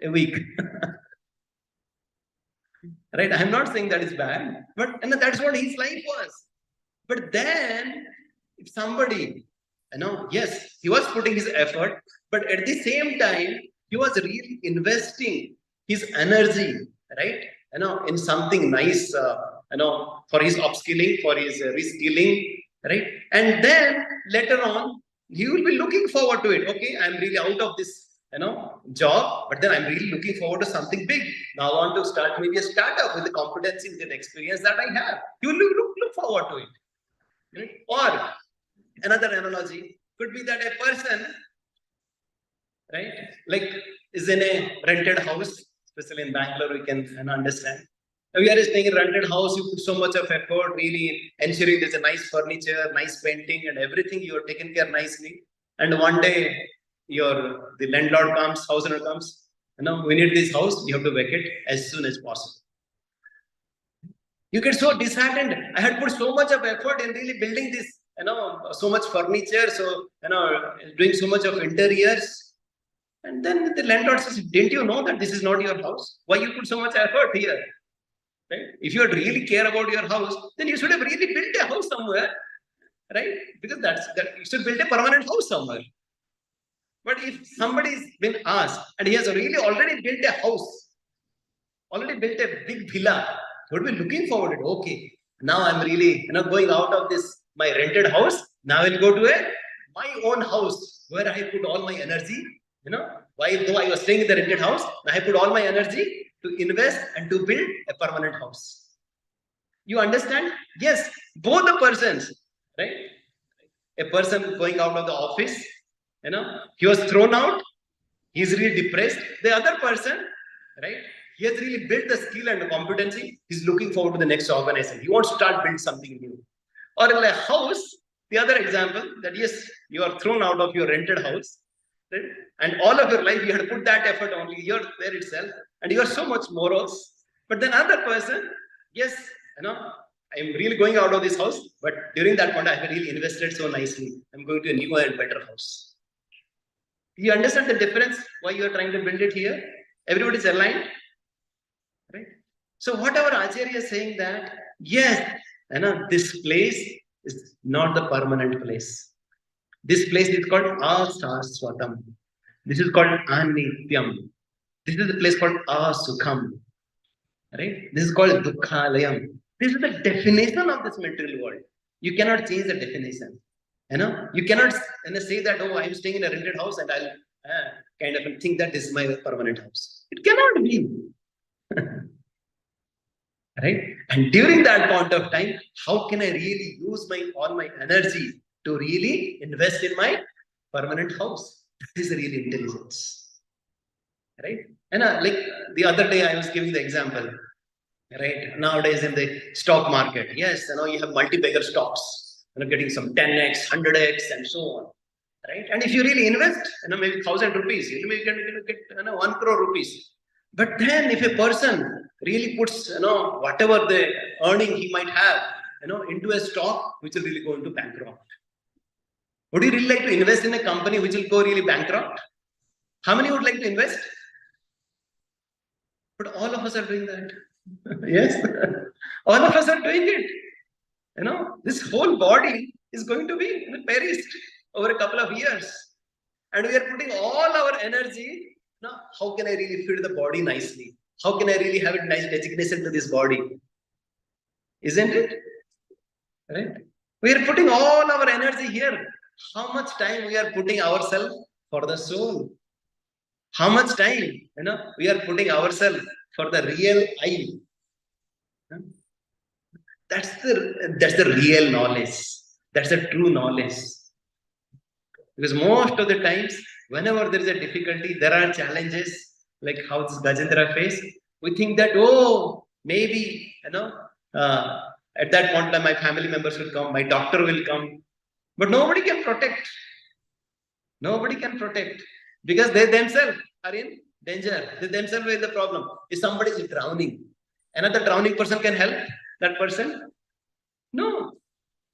a week. Right? I'm not saying that is bad, but that's what his life was. But then, if somebody, yes, he was putting his effort, but at the same time, he was really investing his energy, right? In something nice, for his upskilling, for his reskilling, right? And then later on, he will be looking forward to it. Okay, I'm really out of this job, but then I'm really looking forward to something big. Now I want to start maybe a startup with the competencies and experience that I have. You look forward to it. Right? Or another analogy could be that a person, right, like is in a rented house, especially in Bangalore, we can understand. Now, we are staying in a rented house, you put so much of effort, really ensuring there's a nice furniture, nice painting, and everything you are taken care nicely. And one day the landlord comes, house owner comes, we need this house, you have to vacate as soon as possible. You get so disheartened. I had put so much of effort in really building this, so much furniture, so doing so much of interiors. And then the landlord says, didn't you know that this is not your house? Why you put so much effort here? Right? If you really care about your house, then you should have really built a house somewhere, right? Because you should build a permanent house somewhere. But if somebody's been asked and he has really already built a house, already built a big villa, he would be looking forward to it. Okay, now I'm really going out of this my rented house. Now I'll go to my own house where I put all my energy. Why though I was staying in the rented house, now I put all my energy to invest and to build a permanent house. You understand? Yes, both the persons, right? A person going out of the office, he was thrown out, he's really depressed. The other person, right? He has really built the skill and the competency. He's looking forward to the next organization. He wants to start build something new. Or in a house, the other example that yes, you are thrown out of your rented house, right? And all of your life you had to put that effort only. You're there itself, and you are so much morals. But then another person, yes, I'm really going out of this house, but during that point I have really invested so nicely. I'm going to a newer and better house. You understand the difference? Why you are trying to build it here? Everybody is aligned, right? So whatever Acharya is saying that yes, this place is not the permanent place. This place is called Asaswatam. This is called Anityam. This is the place called Asukham. Right? This is called Dukhalayam. This is the definition of this material world. You cannot change the definition. You cannot say that, oh, I'm staying in a rented house and I'll kind of think that this is my permanent house. It cannot be. Right? And during that point of time, how can I really use all my energy to really invest in my permanent house? That is the real intelligence. Right? And like the other day, I was giving the example. Right? Nowadays in the stock market, yes, you have multi-bagger stocks, getting some 10x, 100x, and so on. Right? And if you really invest, maybe 1,000 rupees, you may get 1 crore rupees. But then if a person really puts, whatever the earning he might have, into a stock, which will really go into bankrupt. Would you really like to invest in a company which will go really bankrupt? How many would like to invest? But all of us are doing that. Yes, all of us are doing it. This whole body is going to be perished over a couple of years. And we are putting all our energy. Now, how can I really feed the body nicely? How can I really have a nice designation to this body? Isn't it? Right? We are putting all our energy here. how much time we are putting ourselves for the soul? How much time, we are putting ourselves for the real I? That's the real knowledge. That's the true knowledge. Because most of the times, whenever there is a difficulty, there are challenges, like how this Gajendra faced, we think that, oh, maybe, uh, at that point my family members will come, my doctor will come, but nobody can protect. Nobody can protect because they themselves are in danger. They themselves are in the problem. If somebody is drowning, another drowning person can help that person? No.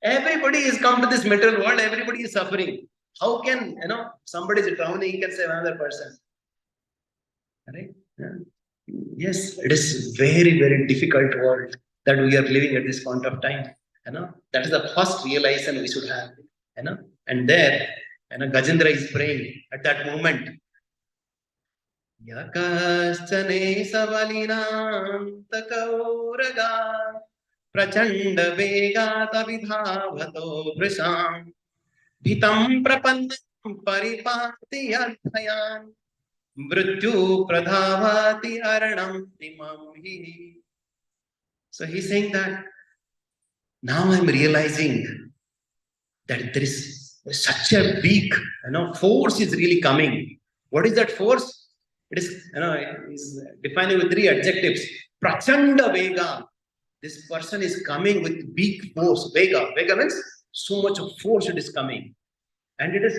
Everybody is come to this material world, everybody is suffering. How can, somebody is drowning, he can save another person? Right? Yeah. Yes, it is very, very difficult world that we are living at this point of time. That is the first realization we should have. And there, Gajendra is praying at that moment. Yakaschane savalinaantakauraga prachanda vegata vidhavato vrisham bhitam prapannam paripati adhayan mrityu pradhavati aranam timam hi. So he's saying that now I'm realizing that there is such a big, force is really coming. What is that force? It is, is defining with 3 adjectives. Prachanda vega. This person is coming with big force. Vega. Vega means so much of force it is coming. And it is,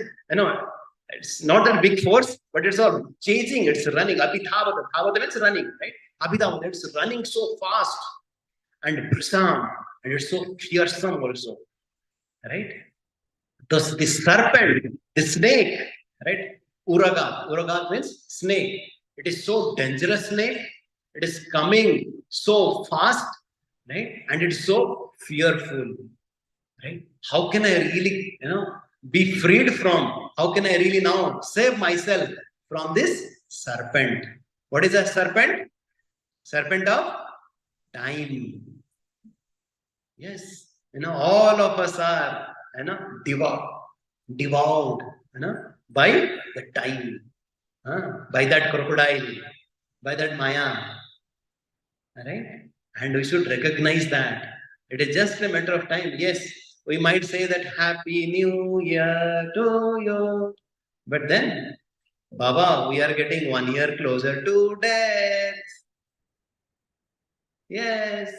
it's not a big force, but it's all chasing, it's running. Abhidhavata. Dhavata means running, right? Abhidhavata, it's running so fast. And Prasam, and it's so fearsome also. Right? Thus, the serpent, the snake, right? Uraga. Uraga means snake. It is so dangerous snake. It is coming so fast, right? And it's so fearful, right? How can I really, be freed from? How can I really now save myself from this serpent? What is a serpent? Serpent of time. Yes, all of us are, devoured, by the time, by that crocodile, by that Maya, right? And we should recognize that it is just a matter of time. Yes, we might say that Happy New Year to you, but then, Baba, we are getting 1 year closer to death. Yes,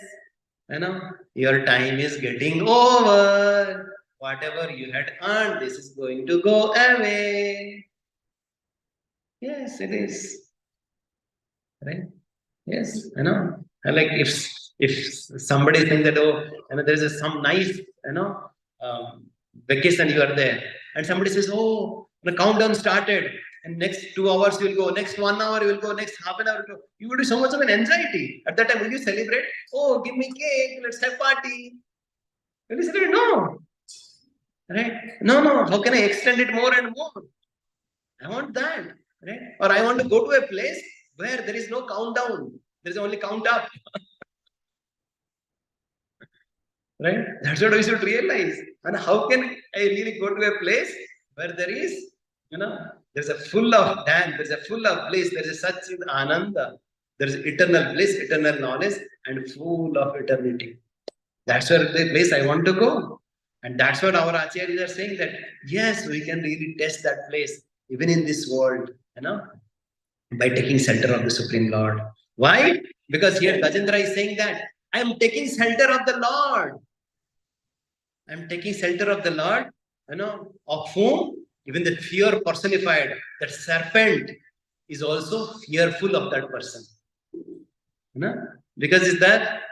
your time is getting over. Whatever you had earned, this is going to go away. Yes, it is. Right? Yes, like if somebody thinks that, oh, there is some nice, vacation you are there, and somebody says, oh, the countdown started, and next 2 hours you will go, next 1 hour you will go, next half an hour you will go. You will do so much of an anxiety. At that time, will you celebrate? Oh, give me cake, let's have party. Will you celebrate? No. Right? No. How can I extend it more and more? I want that. Right? Or I want to go to a place where there is no countdown. There is only count up. Right? That's what we should realize. And how can I really go to a place where there is, there's a full of dance, there's a full of bliss, there's a such ananda, there's eternal bliss, eternal knowledge, and full of eternity. That's where the place I want to go. And that's what our acharyas are saying, that yes, we can really test that place even in this world, by taking shelter of the Supreme Lord. Why? Because here Gajendra is saying that I am taking shelter of the Lord. I am taking shelter of the Lord, of whom even the fear personified, that serpent is also fearful of that person. Because is that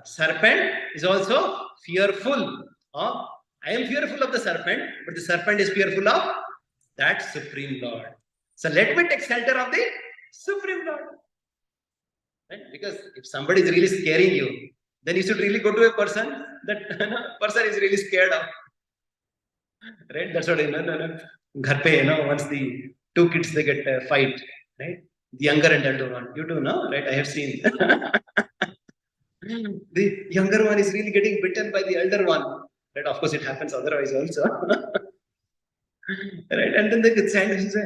serpent is also fearful of, I am fearful of the serpent, but the serpent is fearful of that Supreme Lord. So let me take shelter of the Supreme Lord. Right? Because if somebody is really scaring you, then you should really go to a person that person is really scared of. Right? That's what Ghar pe, once the 2 kids they get a fight, right? The younger and elder one. You do know, right? I have seen. The younger one is really getting bitten by the elder one, Right? Of course, it happens otherwise also. Right? And then the child will say,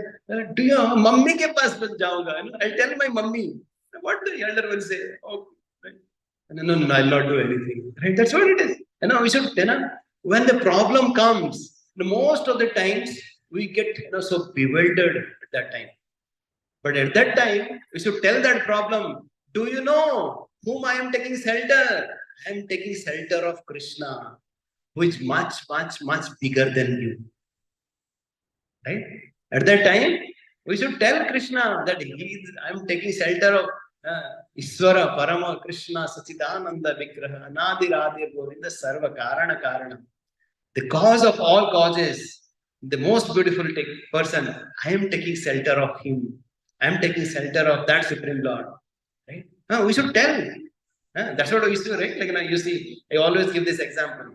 do you mummy ke paas jaunga? I'll tell my mummy. What the elder will say? Oh, right? No, I'll not do anything. Right? That's what it is. We should, when the problem comes, most of the times we get so bewildered at that time. But at that time, we should tell that problem, do you know whom I am taking shelter? I am taking shelter of Krishna, who is much, much, much bigger than you. Right? At that time, we should tell Krishna that I am taking shelter of Iswara, Parama, Krishna, Sachidananda, Vigraha, Anadi, Radhi, Govinda, Sarva, Karana, Karana. The cause of all causes, the most beautiful person, I am taking shelter of him. I am taking shelter of that Supreme Lord. Right? We should tell. That's what we used to, right? Like, you see, I always give this example.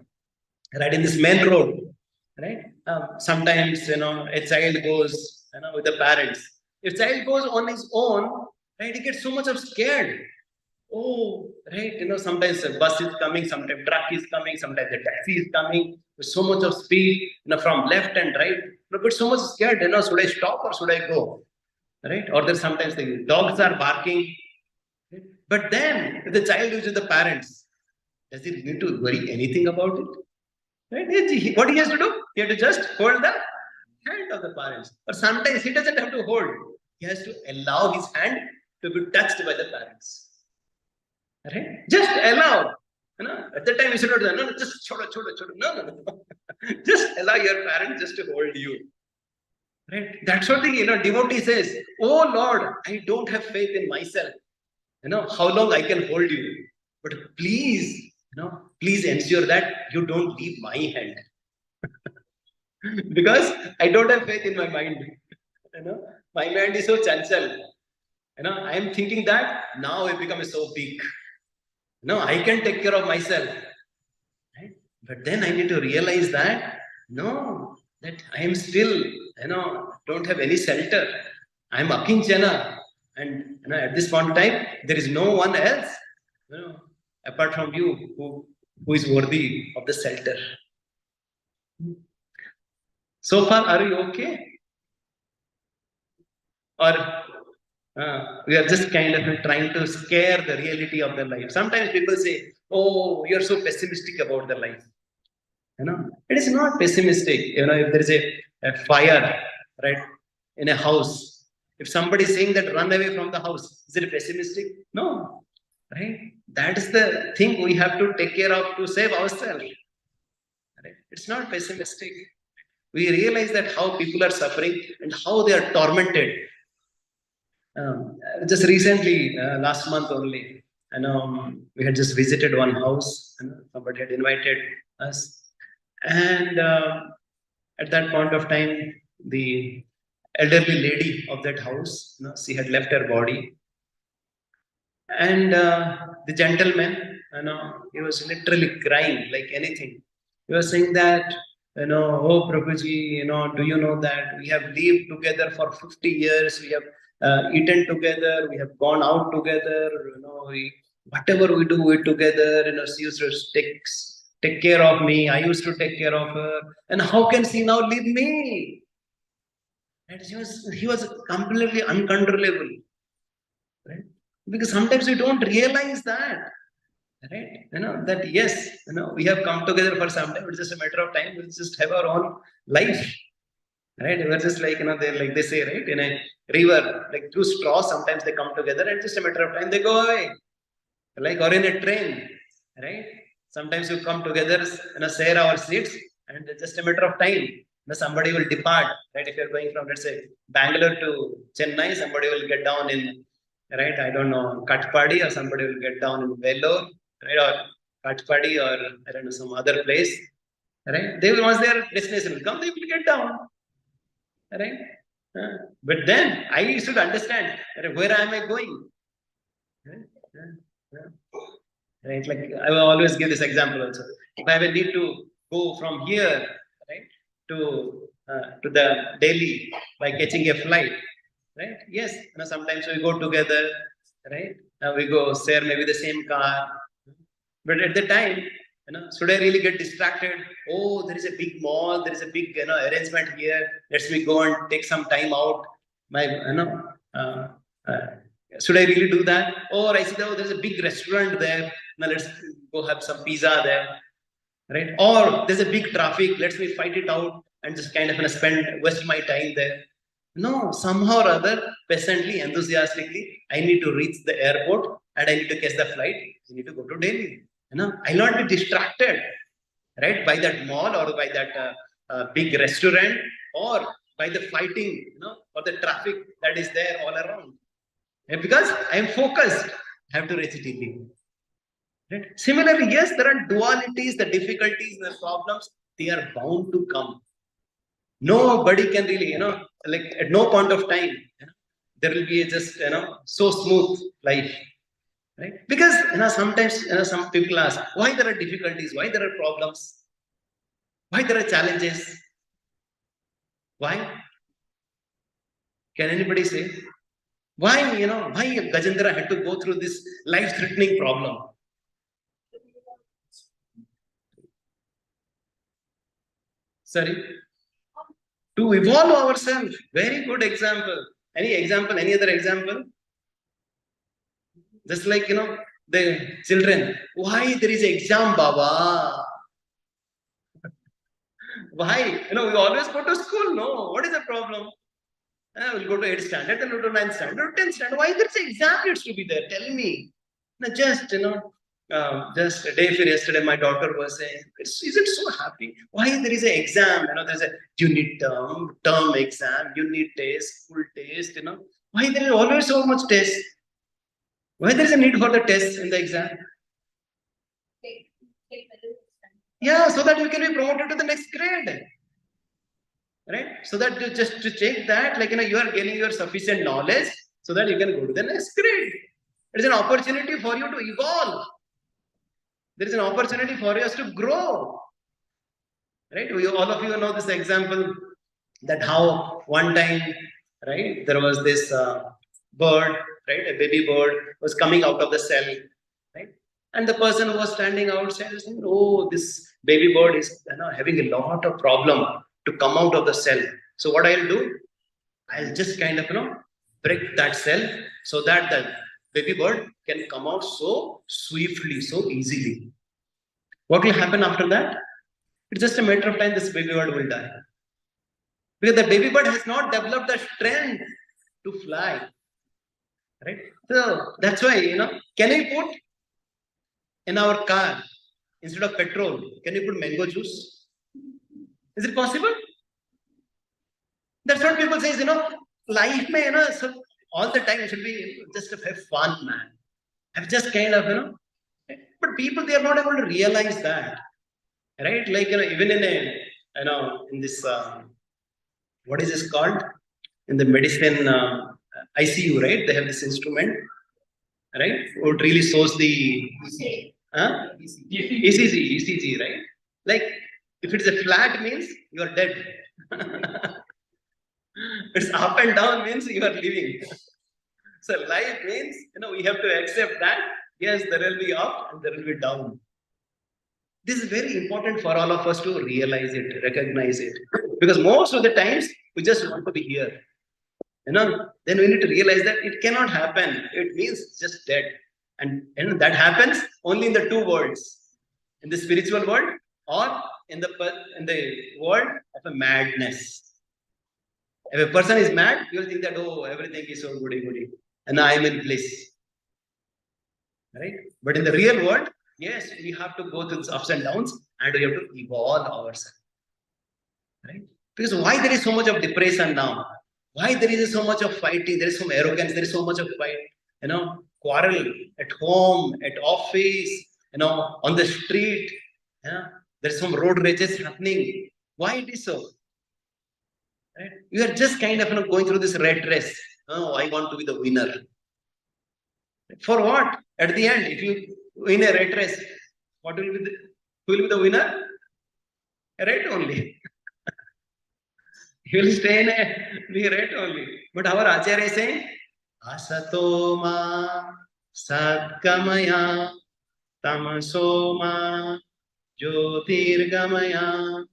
Right, in this main road, right? Sometimes, a child goes, with the parents. If child goes on his own, right, he gets so much of scared. Oh, right, sometimes a bus is coming, sometimes truck is coming, sometimes the taxi is coming with so much of speed, from left and right. But so much scared, should I stop or should I go? Right? Or there's sometimes the dogs are barking. Right? But then, if the child is with the parents, does he need to worry anything about it? Right? What he has to do? He has to just hold the hand of the parents. Or sometimes he doesn't have to hold. He has to allow his hand to be touched by the parents. Right? Just allow. At that time, you should not do, no, just choda. No. Just allow your parents just to hold you. Right? That's what the devotee says. Oh Lord, I don't have faith in myself. How long I can hold you. But please, please ensure that you don't leave my hand. Because I don't have faith in my mind. My mind is so chanchal. I am thinking that now I become so big. I can take care of myself. Right? But then I need to realize that that I am still, don't have any shelter. I am akinchana. And at this point in time, there is no one else, apart from you, who is worthy of the shelter. So far, are you okay? Or we are just kind of trying to scare the reality of the life. Sometimes people say, oh, you're so pessimistic about the life. It is not pessimistic. If there is a fire, right, in a house, if somebody is saying that run away from the house, is it pessimistic? No. Right? That is the thing we have to take care of to save ourselves. Right? It's not pessimistic. We realize that how people are suffering and how they are tormented. Just recently, last month only, we had just visited one house, and somebody had invited us. And at that point of time, the elderly lady of that house, she had left her body. And the gentleman, he was literally crying like anything. He was saying that, oh Prabhuji, do you know that we have lived together for 50 years, we have eaten together, we have gone out together, whatever we do it together, she used to take care of me, I used to take care of her, and how can she now leave me? And he was completely uncontrollable. Right? Because sometimes we don't realize that. Right? That yes, we have come together for some time, it's just a matter of time, we'll just have our own life. Right? We're just like, like they say, right, in a river, like two straws, sometimes they come together and just a matter of time they go away. Like, or in a train, right? Sometimes you come together, share our seats, and just a matter of time, somebody will depart, right? If you're going from, let's say, Bangalore to Chennai, somebody will get down in, right, I don't know, Katpadi, or somebody will get down in Vellore, right, or Katpadi, or I don't know, some other place, right? They will, once their destination will come, they will get down, right? But then I should understand, where am I going? Right? Like, I will always give this example also. If I will need to go from here, right, to the Delhi by catching a flight, right? Yes, sometimes we go together, right? We go share maybe the same car, but at the time, Should I really get distracted? Oh, there is a big mall, there is a big arrangement here. Let's me go and take some time out. Uh, uh, should I really do that? Or I see that there's a big restaurant there. Now let's go have some pizza there, right? Or there's a big traffic. Let's me fight it out and just kind of waste my time there. No, somehow or other, pleasantly, enthusiastically, I need to reach the airport and I need to catch the flight. I need to go to Delhi. I'll not be distracted, right, by that mall or by that big restaurant or by the fighting, or the traffic that is there all around. Because I am focused, I have to reach Delhi. Right? Similarly, yes, there are dualities, the difficulties, the problems, they are bound to come. Nobody can really, like at no point of time, there will be just, so smooth life. Right? Because sometimes some people ask why there are difficulties, why there are problems, why there are challenges, why? Can anybody say why? Why Gajendra had to go through this life-threatening problem? Sorry, to evolve ourselves. Very good example. Any example? Any other example? Just like the children, why there is exam, Baba? Why? We always go to school. No, what is the problem? We'll go to 8th standard, then we'll go to 9th standard, 10th standard. Why there's an exam needs to be there? Tell me. Just a day for yesterday, my daughter was saying, isn't so happy. Why there is an exam? There's a unit term exam, unit test, full test. Why there is always so much test? Why there is a need for the test in the exam? Yeah, so that you can be promoted to the next grade. Right? So that just to check that, like, you are gaining your sufficient knowledge so that you can go to the next grade. It is an opportunity for you to evolve. There is an opportunity for us to grow. Right? All of you know this example that how one time, right, there was this bird, right, a baby bird was coming out of the cell, right? And the person who was standing outside was saying, oh, this baby bird is having a lot of problem to come out of the cell. So what I'll do, I'll just kind of break that cell so that the baby bird can come out so swiftly, so easily. What will happen after that? It's just a matter of time this baby bird will die. Because the baby bird has not developed the strength to fly. Right? So that's why, can we put in our car, instead of petrol, can you put mango juice? Is it possible? That's what people say, life may, so all the time it should be just to have fun, man. Have just kind of, but people, they are not able to realize that. Right? Like, even in in this, what is this called? In the medicine ICU, right? They have this instrument, right? It really shows the ECG, right? Like, if it's a flat means you are dead. It's up and down means you are living. So life means, we have to accept that, yes, there will be up and there will be down. This is very important for all of us to realize it, recognize it. Because most of the times, we just want to be here. Then we need to realize that it cannot happen. It means just dead. And that happens only in the two worlds. In the spiritual world or in the world of a madness. If a person is mad, you will think that, oh, everything is so goody-goody. And I am in bliss. Right? But in the real world, yes, we have to go through ups and downs and we have to evolve ourselves. Right? Because why there is so much of depression now? Why there is so much of fighting? There is some arrogance. There is so much of fight. Quarrel at home, at office, on the street. There's some road rages happening. Why it is so? Right? You are just kind of going through this red race. Oh, I want to be the winner. For what? At the end, if you win a red race, who will be the winner? A red only. You will stay in the red only. But our Acharya is saying, Asatoma Satkamaya Tamasoma Jyotirgamaya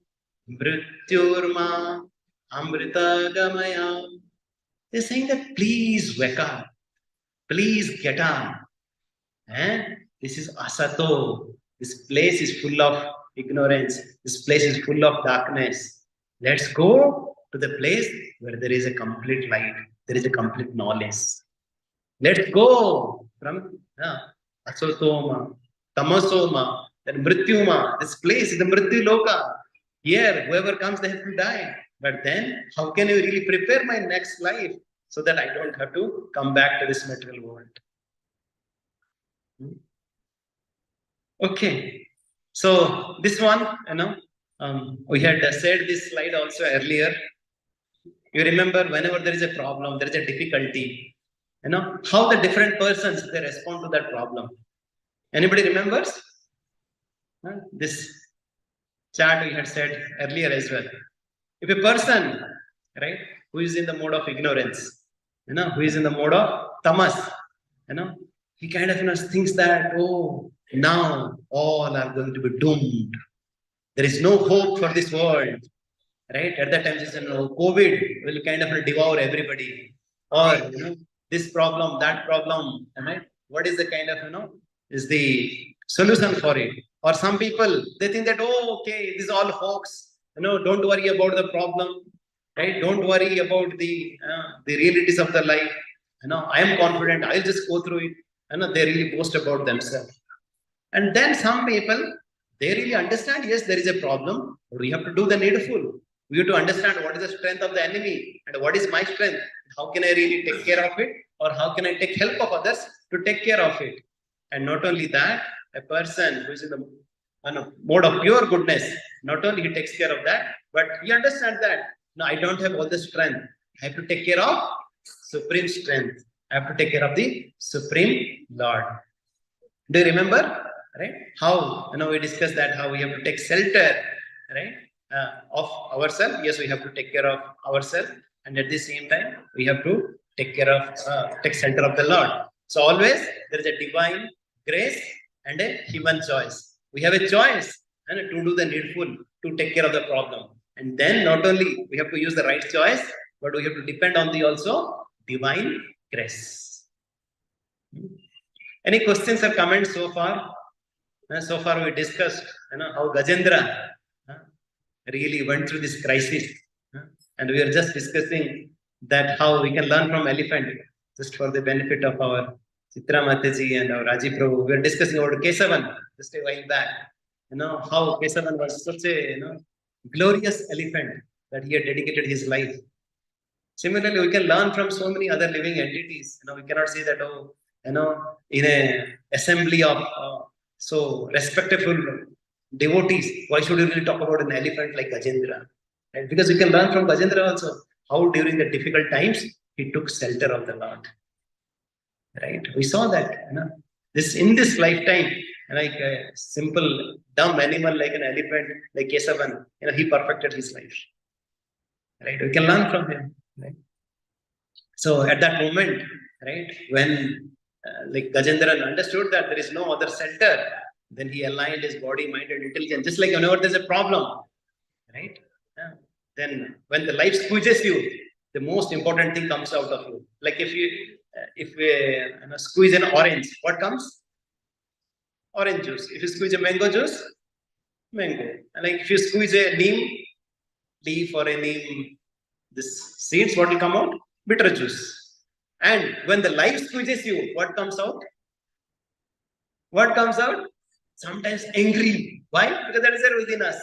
Mrityurma Amritagamaya. They're saying that please wake up, please get up. And this is asato. This place is full of ignorance. This place is full of darkness. Let's go to the place where there is a complete light. There is a complete knowledge. Let's go from asotoma, tamasoma, then mrityuma. This place is the mrityu loka. Here, whoever comes, they have to die. But then, how can you really prepare my next life so that I don't have to come back to this material world? Okay, so this one, we had said this slide also earlier. You remember, whenever there is a problem, there is a difficulty, how the different persons they respond to that problem. Anybody remembers? This chart we had said earlier as well. If a person, right, who is in the mode of ignorance, who is in the mode of tamas, he kind of thinks that, oh, now all are going to be doomed. There is no hope for this world, right? At that time, COVID will kind of devour everybody, or this problem, that problem, right? What is the kind of is the solution for it? Or some people they think that, oh, okay, this is all hoax. Don't worry about the problem, right? Don't worry about the realities of the life. I am confident. I'll just go through it. They really boast about themselves. And then some people, they really understand, yes, there is a problem, but we have to do the needful. We have to understand what is the strength of the enemy and what is my strength. How can I really take care of it? Or how can I take help of others to take care of it? And not only that, a person who is in the mode of pure goodness, not only he takes care of that, but he understands that, no, I don't have all the strength. I have to take care of supreme strength. I have to take care of the Supreme Lord. Do you remember? Right? How we discussed that how we have to take shelter, right, of ourselves. Yes, we have to take care of ourselves, and at the same time we have to take care of take shelter of the Lord. So always there is a divine grace and a human choice. We have a choice to do the needful, to take care of the problem, and then not only we have to use the right choice, but we have to depend on the also divine grace. Any questions or comments so far? So far we discussed how Gajendra really went through this crisis, and we are just discussing that how we can learn from elephant, just for the benefit of our Chitra Mataji and our Raji Prabhu. We are discussing about Kesavan just a while back. How Kesavan was such a glorious elephant that he had dedicated his life. Similarly, we can learn from so many other living entities. We cannot say that, oh, in a assembly of so respectful devotees, why should we really talk about an elephant like Gajendra? Right? Because we can learn from Gajendra also how during the difficult times he took shelter of the Lord. Right? We saw that. This in this lifetime, like a simple dumb animal like an elephant, like Kesavan, he perfected his life. Right? We can learn from him. Right? So at that moment, right, when like Gajendran understood that there is no other center, then he aligned his body, mind, and intelligence. Just like whenever there's a problem, right? Then when the life squeezes you, the most important thing comes out of you. Like if we squeeze an orange, what comes? Orange juice. If you squeeze a mango juice, mango. And like if you squeeze a neem leaf or a neem this seeds, what will come out? Bitter juice. And when the life squeezes you, what comes out? What comes out? Sometimes angry. Why? Because that is there within us.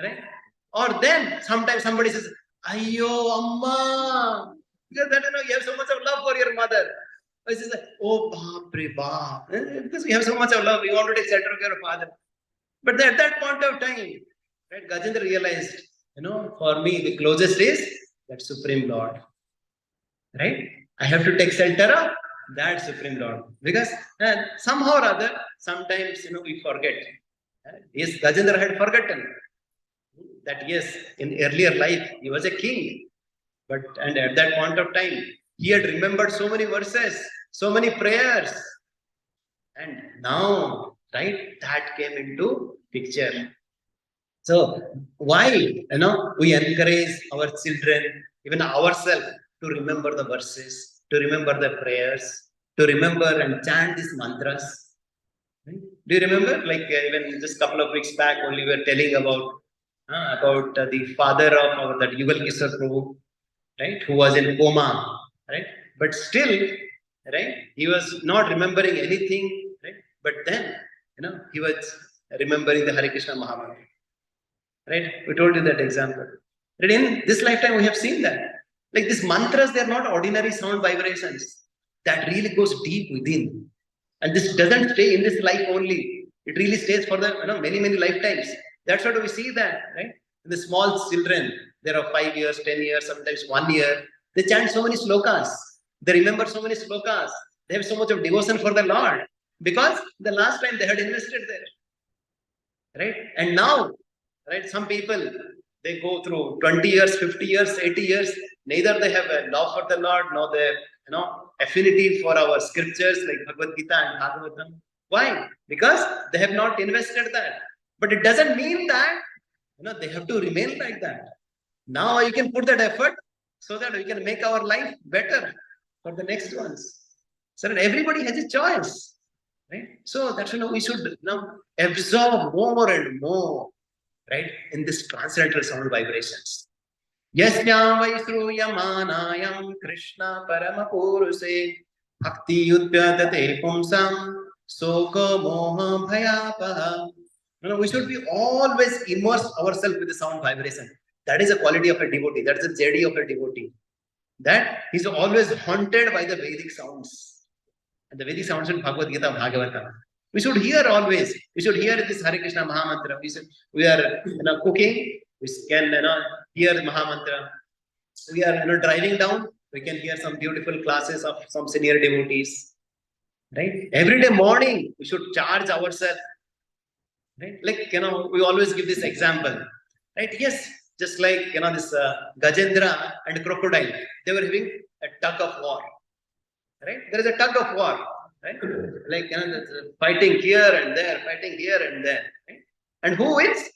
Right? Or then sometimes somebody says, Ayyo, Amma. Because that you have so much of love for your mother. Or he says, oh, Baap Baap. Because we have so much of love, we want to take shelter of your father. But at that point of time, right, Gajendra realized, for me, the closest is that Supreme Lord. Right? I have to take shelter of that Supreme Lord. Because somehow or other, sometimes, we forget. Yes, Gajendra had forgotten that, yes, in earlier life, he was a king. And at that point of time, he had remembered so many verses, so many prayers. And now, right, that came into picture. So why, we encourage our children, even ourselves, to remember the verses, to remember the prayers, to remember and chant these mantras. Right? Do you remember? Like even just couple of weeks back, only we were telling about the father of our that Yugal Kishore Prabhu, right, who was in coma, right? But still, right, he was not remembering anything, right? But then, he was remembering the Hare Krishna Mahamantra, right? We told you that example. Right? In this lifetime, we have seen that. Like these mantras, they are not ordinary sound vibrations. That really goes deep within. And this doesn't stay in this life only. It really stays for the many, many lifetimes. That's what we see that, right? The small children, there are 5 years, 10 years, sometimes 1 year. They chant so many slokas. They remember so many slokas. They have so much of devotion for the Lord because the last time they had invested there, right? And now, right, some people, they go through 20 years, 50 years, 80 years. Neither they have a love for the Lord, nor they, affinity for our scriptures like Bhagavad Gita and Bhagavatam. Why? Because they have not invested that. But it doesn't mean that, they have to remain like that. Now you can put that effort so that we can make our life better for the next ones. So that everybody has a choice, right? So that's we should absorb more and more, right, in this transcendental sound vibrations. Yasyam Vaisruyamanayam Krishna Paramapuruse Bhakti Yudhyadate Pumsam Soka Moha Bhayapaha. We should be always immerse ourselves with the sound vibration. That is a quality of a devotee. That's a JD of a devotee. That he's always haunted by the Vedic sounds. And the Vedic sounds in Bhagavad Gita, Bhagavatam. We should hear always. We should hear this Hare Krishna Mahamantra. We are cooking. We can hear Mahamantra. We are driving down. We can hear some beautiful classes of some senior devotees. Right? Every day morning we should charge ourselves. Right? Like we always give this example. Right? Yes, just like this Gajendra and crocodile. They were having a tug of war. Right? There is a tug of war. Right? Like fighting here and there, fighting here and there. Right? And who wins?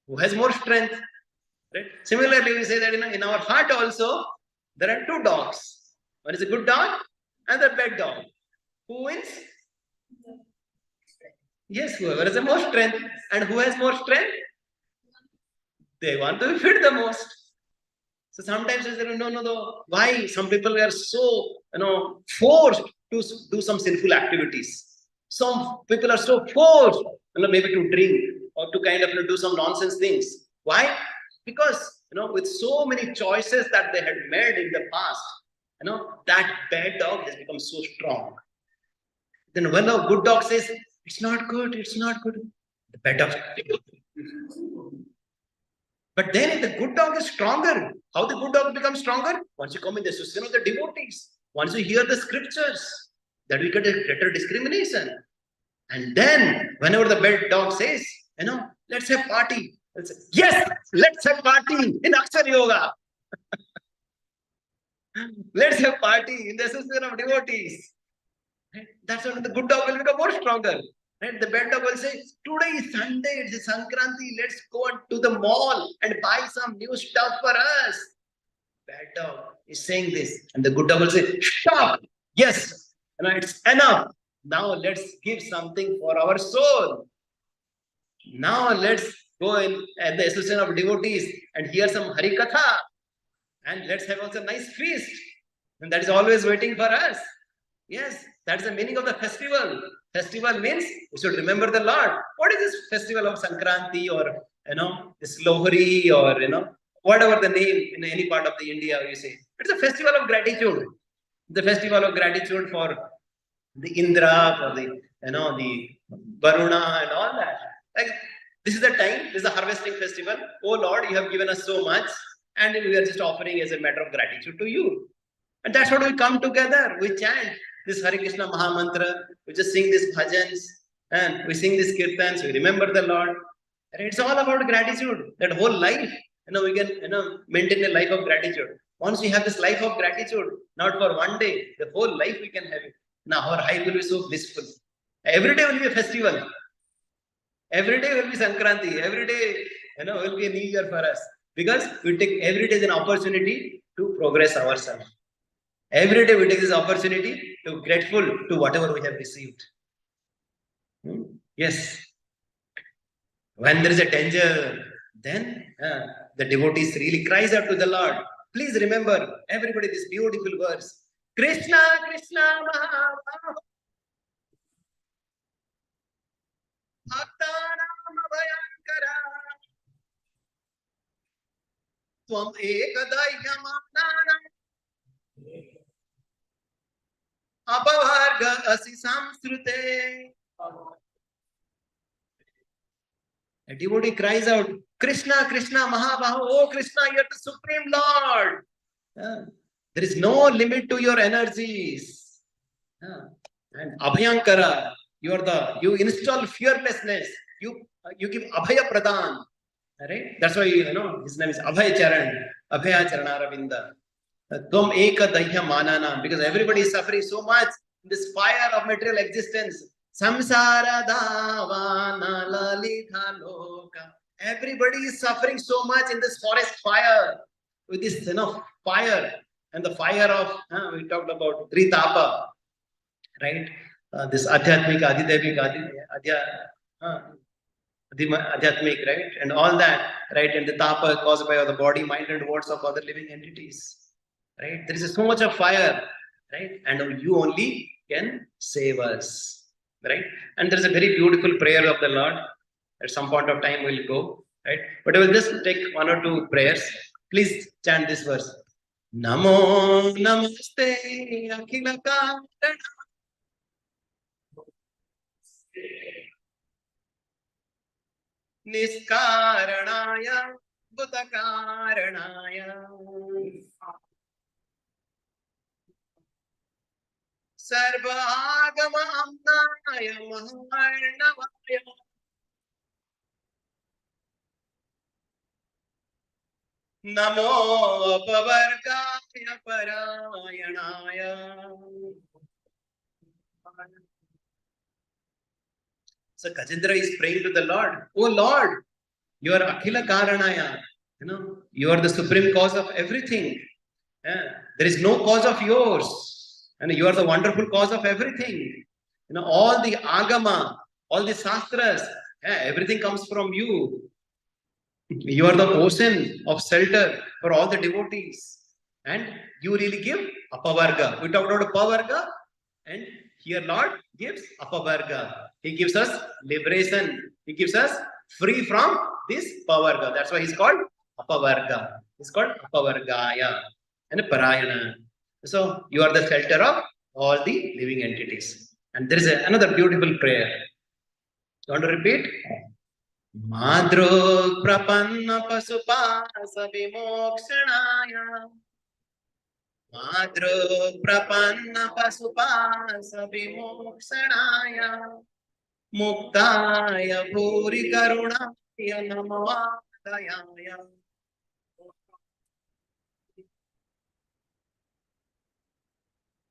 Who has more strength? Right? Similarly, we say that in our heart also there are two dogs. One is a good dog and a bad dog. Who wins? Yes, whoever has the most strength. And who has more strength? They want to be fed the most. So sometimes we say, no. Why? Some people are so forced to do some sinful activities. Some people are so forced, maybe to drink or to kind of do some nonsense things. Why? Because with so many choices that they had made in the past, that bad dog has become so strong. Then when a good dog says, it's not good, the bad dog. But then if the good dog is stronger, how the good dog becomes stronger? Once you come in the association of the devotees, once you hear the scriptures, that we get a better discrimination. And then whenever the bad dog says, let's have party. Yes, let's have party in Akshar Yoga. Let's have party in the association of devotees. Right? That's when the good dog will become more stronger. Right? The bad dog will say, today is Sunday, it's Sankranti, let's go to the mall and buy some new stuff for us. Bad dog is saying this. And the good dog will say, stop. Yes, it's enough. Now let's give something for our soul. Now let's go in at the association of devotees and hear some Hari Katha. And let's have also a nice feast. And that is always waiting for us. Yes, that's the meaning of the festival. Festival means we should remember the Lord. What is this festival of Sankranti or, this Lohri or, whatever the name in any part of the India you say. It's a festival of gratitude. The festival of gratitude for the Indra, for the, the Varuna and all that. Like, this is the time, this is the harvesting festival. Oh Lord, you have given us so much and we are just offering as a matter of gratitude to you. And that's what we come together. We chant this Hare Krishna Mahamantra. We just sing these bhajans and we sing these kirtans. We remember the Lord. And it's all about gratitude. That whole life, we can, maintain a life of gratitude. Once we have this life of gratitude, not for one day, the whole life we can have it. Now our life will be so blissful. Every day will be a festival. Every day will be Sankranti. Every day, will be a new year for us. Because we take every day as an opportunity to progress ourselves. Every day we take this opportunity to be grateful to whatever we have received. Yes. When there is a danger, then the devotees really cries out to the Lord. Please remember, everybody, this beautiful verse. Krishna, Krishna, Mahabaho. Bhaktanam abhayankara. Tvam ekadayamananam. Apavarga asi samsrute. A devotee cries out, Krishna, Krishna, Mahabaho, oh Krishna, you are the Supreme Lord. There is no limit to your energies. And Abhayankara, you install fearlessness. You give Abhaya Pradhan. Right? That's why his name is Abhay Charan, Abhaya Charanaravinda. Tvam Eka Dahya Manana, because everybody is suffering so much in this fire of material existence. Samsara Davana Lalita Loka. Everybody is suffering so much in this forest fire with this fire and the fire of we talked about Tritapa, right? This Adhyatmik, Adhidevik, Adhyatmik, right? And all that, right? And the tapa caused by the body, mind, and words of other living entities, right? There is so much of fire, right? And you only can save us, right? And there is a very beautiful prayer of the Lord. At some point of time, we'll go, right? But I will just take one or two prayers. Please chant this verse. Namo Namaste Akhila Karana. Niskaranaya Bhutakaranaya Sarvagama Amnaya Maharnavaya Namo Pavargaya Parayanaya. So Gajendra is praying to the Lord. Oh Lord, you are Akhila Karanaya. You are the supreme cause of everything. There is no cause of yours. And you are the wonderful cause of everything. All the Agama, all the Shastras, everything comes from you. You are the ocean of shelter for all the devotees. And you really give Apavarga. We talked about Apavarga. And here Lord gives Apavarga. He gives us liberation. He gives us free from this Pavarga. That's why he's called Apavarga. He's called Apavargaya and Parayana. So you are the shelter of all the living entities. And there is another beautiful prayer. You want to repeat? Madro Prapanna Pasupasa Vimokshanaya. Madro Prapanna Pasupasa Vimokshanaya. Muktaya Bhuri Karunaya Namadayaya.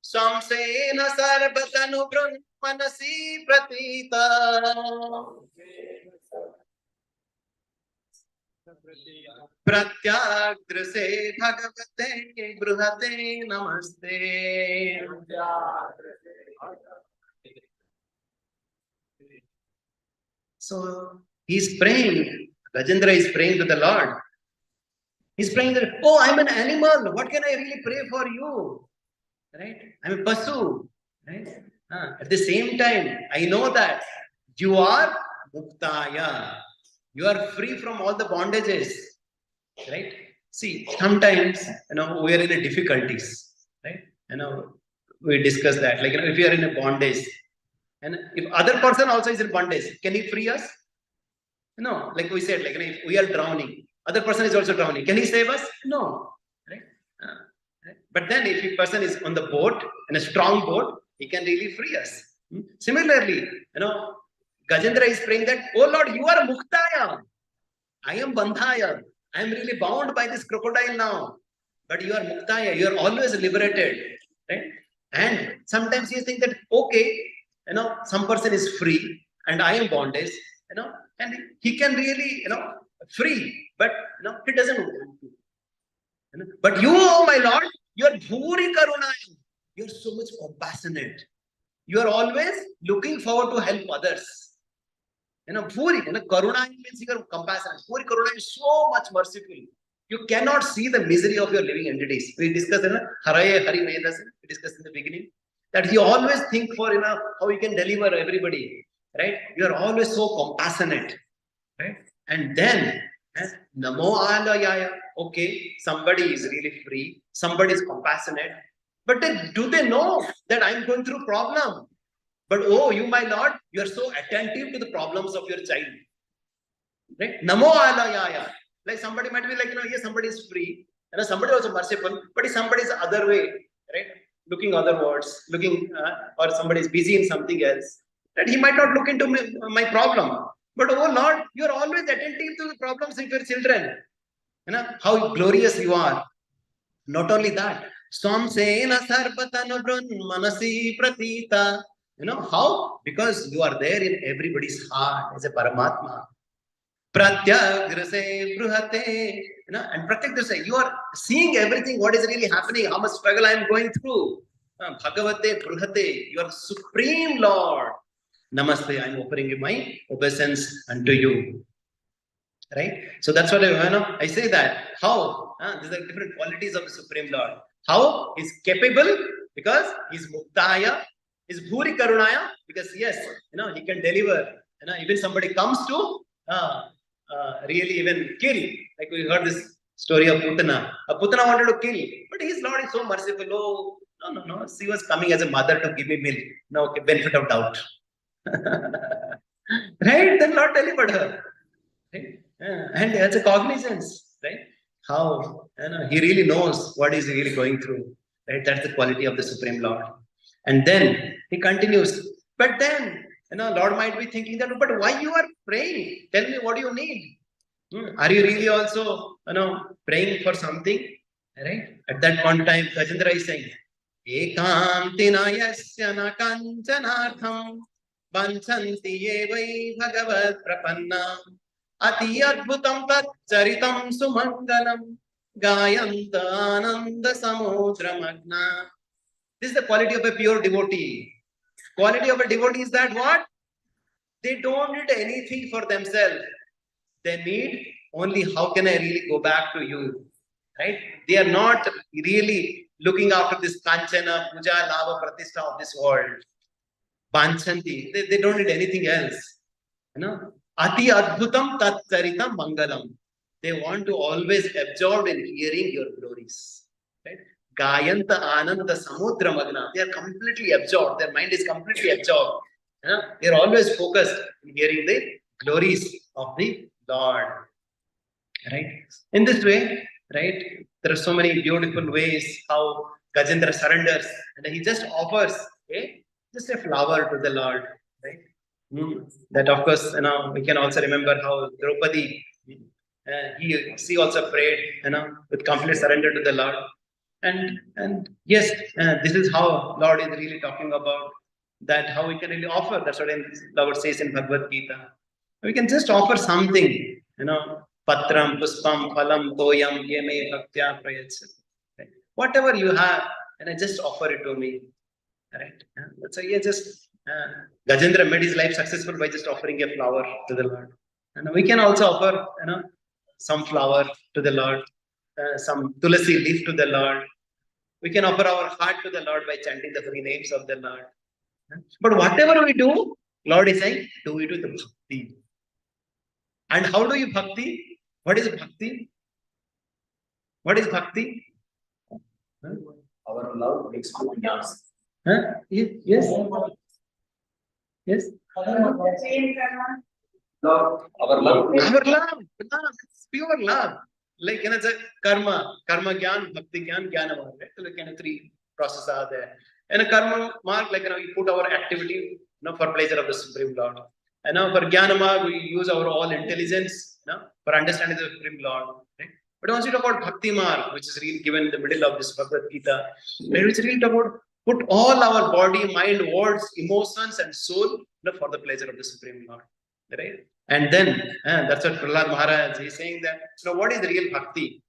Samsena Sarvatanu Brahmanasi Pratita. Pratyagrase Bhagavate Bruhate Namaste. So he's praying. Gajendra is praying to the Lord. He's praying that, oh, I'm an animal. What can I really pray for you? Right? I'm a pasu. Right? At the same time, I know that you are muktaya. You are free from all the bondages. Right? See, sometimes we are in a difficulties. Right? We discuss that. Like if you are in a bondage, and if other person also is in bondage, can he free us? No, like we said, like if we are drowning, other person is also drowning. Can he save us? No. Right? Right? But then if a person is on the boat, in a strong boat, he can really free us. Similarly, Gajendra is praying that, oh Lord, you are Muktaya. I am Bandhaya. I am really bound by this crocodile now. But you are Muktaya. You are always liberated. Right? And sometimes you think that, okay, some person is free and I am bondage, and he can really, free, but he doesn't want to. But you, oh my Lord, you are bhuri karunayam. You are so much compassionate. You are always looking forward to help others. Bhuri, karunayam means you are compassionate. Bhuri karunayam is so much merciful. You cannot see the misery of your living entities. We discussed in Haraye Hari Vedas, we discussed in the beginning, that you always think for how you can deliver everybody, right? You are always so compassionate, right? And then Namo Alayaya. Okay, somebody is really free, somebody is compassionate, but then do they know that I'm going through problem? But oh, you my Lord, you are so attentive to the problems of your child, right? Namo Alayaya. Like somebody might be like, yes, somebody is free, somebody also merciful, but if somebody is the other way, right? Looking otherwards, or somebody is busy in something else, that he might not look into my problem. But oh Lord, you are always attentive to the problems of your children. How glorious you are. Not only that, Swamsena Sarpatanu Brun Manasi Pratita. How? Because you are there in everybody's heart as a Paramatma. Pratyagrase Bruhate. And Pratyagrase, you are seeing everything, what is really happening, how much struggle I am going through. Bhagavate Bruhate, you are Supreme Lord. Namaste, I am offering you my obeisance unto you. Right? So that's what I say that. How? These are different qualities of the Supreme Lord. How? He's capable because he's Muktaya, he's Bhuri Karunaya, because yes, he can deliver. Even somebody comes to really even kill. Like we heard this story of Putana. Putana wanted to kill, but his Lord is so merciful. Oh, no. She was coming as a mother to give me milk. No, okay, benefit of doubt. Right? Then Lord delivered her. Right? And as a cognizance, right? How he really knows what he's really going through. Right? That's the quality of the Supreme Lord. And then he continues. But then, Lord might be thinking that, but why you are praying? Tell me what you need. Are you really also, praying for something? Right? At that point in time, Gajendra is saying, Ekantina yasya na kanchanartham vanchanti yevai bhagavad prapanna ati adbhutam tat charitam sumangalam gayanta ananda samudra magna. This is the quality of a pure devotee. Quality of a devotee is that what? They don't need anything for themselves. They need only how can I really go back to you, right? They are not really looking after this kanchana, puja, lava, pratishtha of this world. Banchanti, they don't need anything else. Ati adbhutam tat charitam mangalam. They want to always absorb in hearing your glories, right? Gayanta ananda samudra magna. They are completely absorbed. Their mind is completely absorbed. They are always focused in hearing the glories of the Lord. Right? In this way, right, there are so many beautiful ways how Gajendra surrenders and he just offers just a flower to the Lord. Right? That of course, we can also remember how Draupadi, she also prayed, with complete surrender to the Lord. And yes, this is how Lord is really talking about that, how we can really offer. That's what Lord says in Bhagavad Gita. We can just offer something, patram, puspam, phalam, toyam, yeme, bhaktya, prayachati. Right? Whatever you have, just offer it to me. Right? So just Gajendra made his life successful by just offering a flower to the Lord. And we can also offer, some flower to the Lord, some tulasi leaf to the Lord. We can offer our heart to the Lord by chanting the holy names of the Lord. But whatever we do, Lord is saying, do it with bhakti. And how do you bhakti? What is bhakti? What is bhakti? Our love makes good dance. Yes. Yes. Love, our love. Our love. It's pure love. Like, it's a karma gyan, bhakti gyan, jnana marg. Right? So, like, three processes are there. And a karma mark, like, we put our activity, for pleasure of the Supreme Lord. And now for jnana marg, we use our all intelligence, for understanding the Supreme Lord. Right? But once you talk about bhakti marg, which is really given in the middle of this Bhagavad Gita, where it's really talk about put all our body, mind, words, emotions, and soul, for the pleasure of the Supreme Lord. Right? And then that's what Prahlad Maharaj is saying that, what is the real bhakti?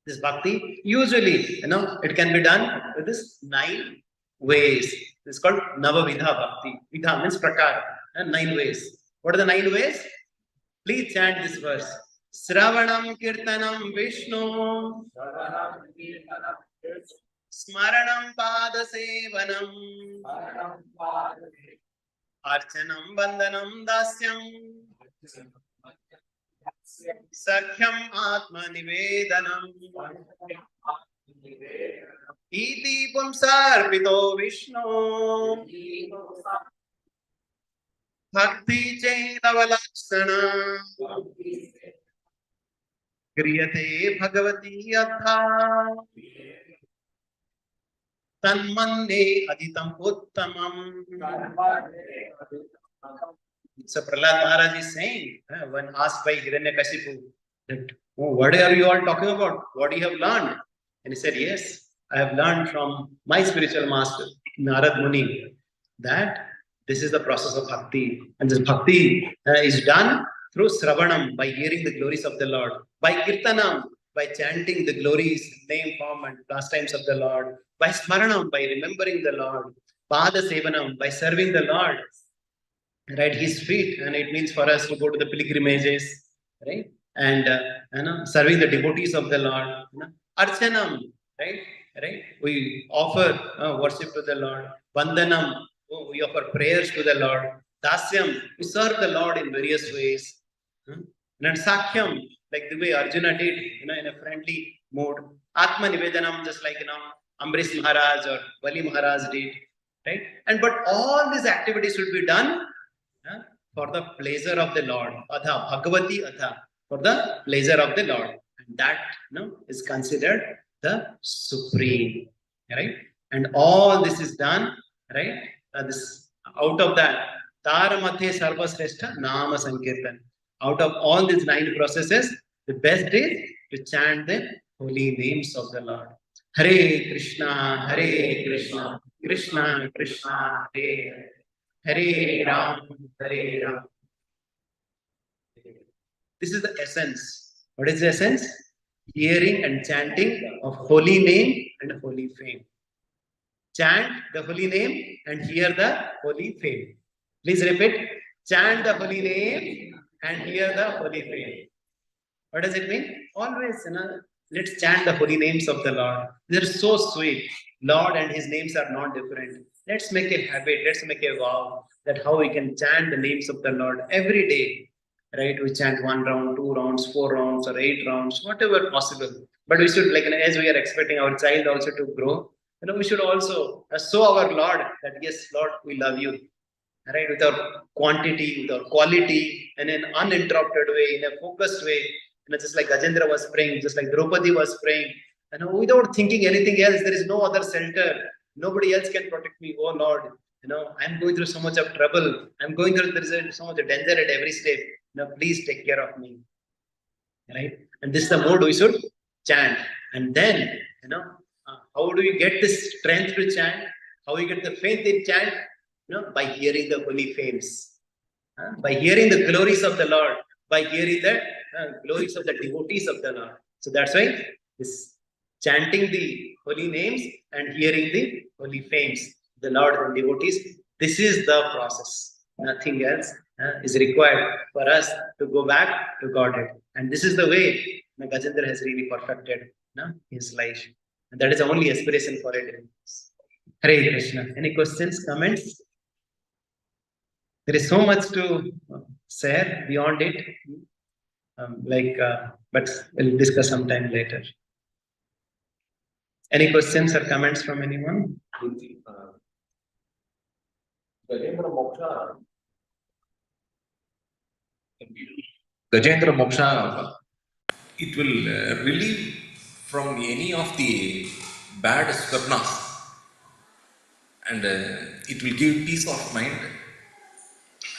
This bhakti, usually, it can be done with this 9 ways. It's called Navavidha Bhakti. Vidha means prakar, 9 ways. What are the 9 ways? Please chant this verse. Sravanam Kirtanam Vishnu Smaranam Padasevanam Archanam Vandanam Dasyam Sakhyam Atma Nivedanam Iti Pumsarpito Vishnu Bhakti Chainavalakshana Kriyate Bhagavati Atha Tanmande Aditam Uttamam. So Prahlad Maharaj is saying, when asked by Hiranyakashipu, that, what are you all talking about? What you have learned? And he said, yes, I have learned from my spiritual master, Narad Muni, that this is the process of bhakti. And this bhakti is done through Sravanam, by hearing the glories of the Lord, by Kirtanam, by chanting the glories, name, form, and pastimes of the Lord, by Smaranam, by remembering the Lord, Pada Sevanam, by serving the Lord, right, his feet, and it means for us to go to the pilgrimages, right, and serving the devotees of the Lord, Archanam, right, we offer worship to the Lord, Vandanam, we offer prayers to the Lord, Dasyam, we serve the Lord in various ways, and Sakhyam, like the way Arjuna did, in a friendly mode, Atma Nivedanam, just like Ambrish Maharaj or Bali Maharaj did, right, and but all these activities should be done for the pleasure of the Lord, Adha, Bhagavati Adha, for the pleasure of the Lord. And that is considered the supreme, right? And all this is done, right? This out of that, Taramathe Sarvasreshta Nama Sankirtan. Out of all these 9 processes, the best is to chant the holy names of the Lord. Hare Krishna, Krishna Krishna, Hare Hare Ram, Hare Ram. This is the essence. What is the essence? Hearing and chanting of holy name and holy fame. Chant the holy name and hear the holy fame. Please repeat. Chant the holy name and hear the holy fame. What does it mean? Always, let's chant the holy names of the Lord. They're so sweet. Lord and his names are not different. Let's make a habit. Let's make a vow that how we can chant the names of the Lord every day. Right? We chant 1 round, 2 rounds, 4 rounds, or 8 rounds, whatever possible. But we should, as we are expecting our child also to grow, we should also show our Lord that yes, Lord, we love you. Right? With our quantity, with our quality, and in an uninterrupted way, in a focused way. Just like Gajendra was praying, just like Draupadi was praying, without thinking anything else, there is no other shelter. Nobody else can protect me. Oh Lord, I'm going through so much of trouble. There is so much of danger at every step. Please take care of me. Right? And this is the mode we should chant. And then, how do you get this strength to chant? How you get the faith in chant? By hearing the holy fames. By hearing the glories of the Lord, by hearing the glories of the devotees of the Lord. So that's why this chanting the holy names and hearing the holy fames, the Lord and devotees, this is the process. Nothing else is required for us to go back to Godhead. And this is the way Gajendra has really perfected his life. And that is the only aspiration for it. Hare Krishna. Any questions, comments? There is so much to share beyond it, but we'll discuss sometime later. Any questions or comments from anyone? Gajendra Moksha, it will relieve from any of the bad swapnas, and it will give peace of mind.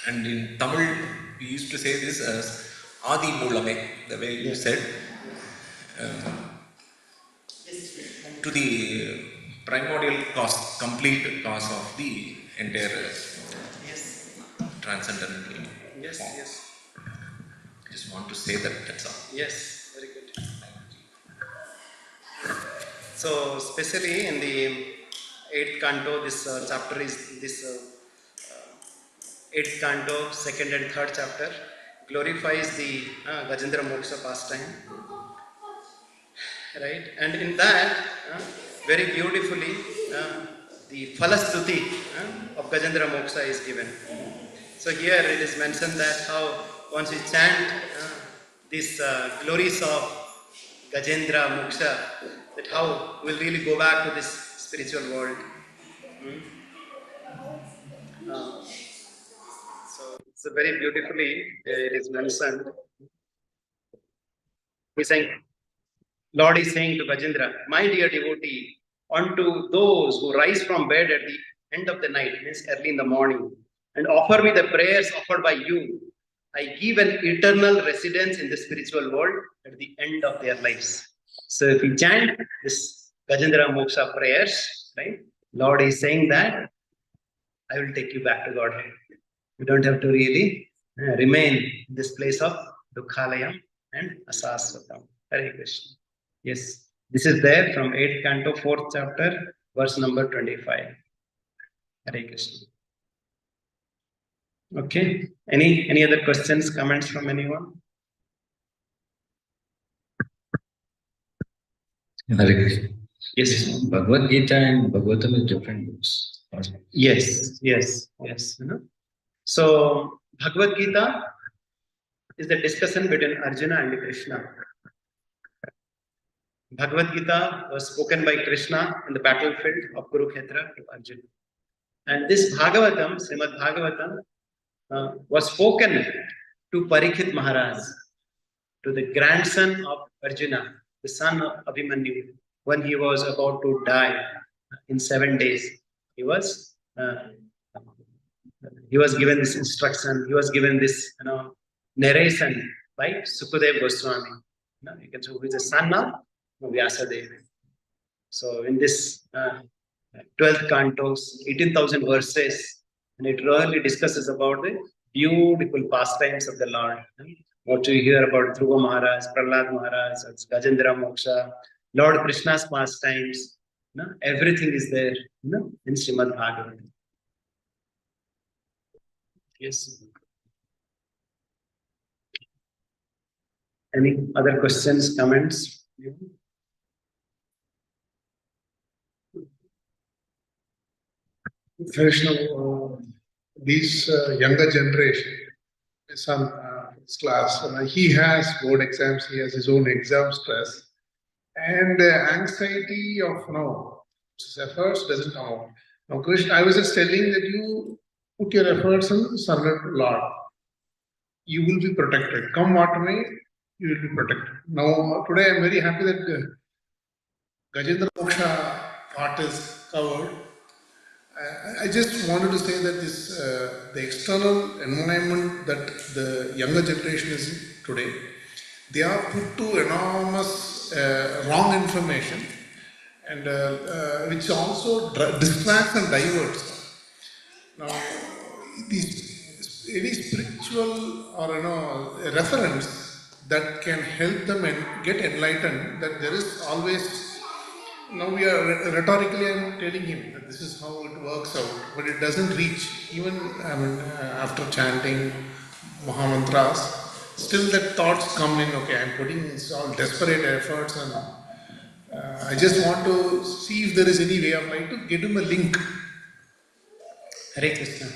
And in Tamil, we used to say this as Adi Moolame, the way you said, to the primordial cause, complete cause of the entire transcendental form. Yes. I just want to say that, that's all. Yes, very good. So, especially in the 8th canto, this chapter is this 8th canto, 2nd and 3rd chapter glorifies the Gajendra Moksha pastime, right? And in that, very beautifully, the Falastuti of Gajendra Moksha is given. So here it is mentioned that how once we chant these glories of Gajendra Moksha, that how we'll really go back to this spiritual world. So very beautifully it is mentioned. He's saying, Lord is saying to Gajendra, my dear devotee, unto those who rise from bed at the end of the night, means early in the morning, and offer me the prayers offered by you, I give an eternal residence in the spiritual world at the end of their lives. So if we chant this Gajendra Moksha prayers, right, Lord is saying that I will take you back to Godhead. You don't have to really remain in this place of Dukhalayam and Asasvatam. Hare Krishna. Yes, this is there from 8th canto, 4th chapter, verse number 25. Hare Krishna. Okay. Any other questions, comments from anyone? Hare Krishna. Yes. Bhagavad Gita and Bhagavatam is different books. Yes. So Bhagavad Gita is the discussion between Arjuna and Krishna. Bhagavad Gita was spoken by Krishna in the battlefield of Kurukshetra to Arjuna. And this Bhagavatam, Srimad Bhagavatam, was spoken to Parikshit Maharaj, to the grandson of Arjuna, the son of Abhimanyu, when he was about to die in 7 days. He was given this instruction, he was given this narration by Sukadeva Goswami. You can say who is the son of Vyasadeva. So in this 12th cantos, 18,000 verses, and it really discusses about the beautiful pastimes of the Lord. What you hear about Dhruva Maharaj, Prahlad Maharaj, Gajendra Moksha, Lord Krishna's pastimes, everything is there in Srimad Bhagavatam. Yes. Any other questions, comments? Krishna, these younger generation, my son, his class, he has board exams, he has his own exam stress, and anxiety of his efforts doesn't come out. Now, Krishna, I was just telling that you put your efforts and surrender to Lord. You will be protected. Come what may, you will be protected. Now, today I am very happy that Gajendra Moksha part is covered. I just wanted to say that this the external environment that the younger generation is in today, they are put to enormous wrong information, and which also distracts and diverts. Now, any spiritual or reference that can help them and get enlightened, that there is always. Now we are rhetorically, I'm telling him that this is how it works out, but it doesn't reach. Even after chanting Mahamantras, still that thoughts come in. Okay, I'm putting all desperate efforts, and I just want to see if there is any way of trying to get him a link. Hare Krishna.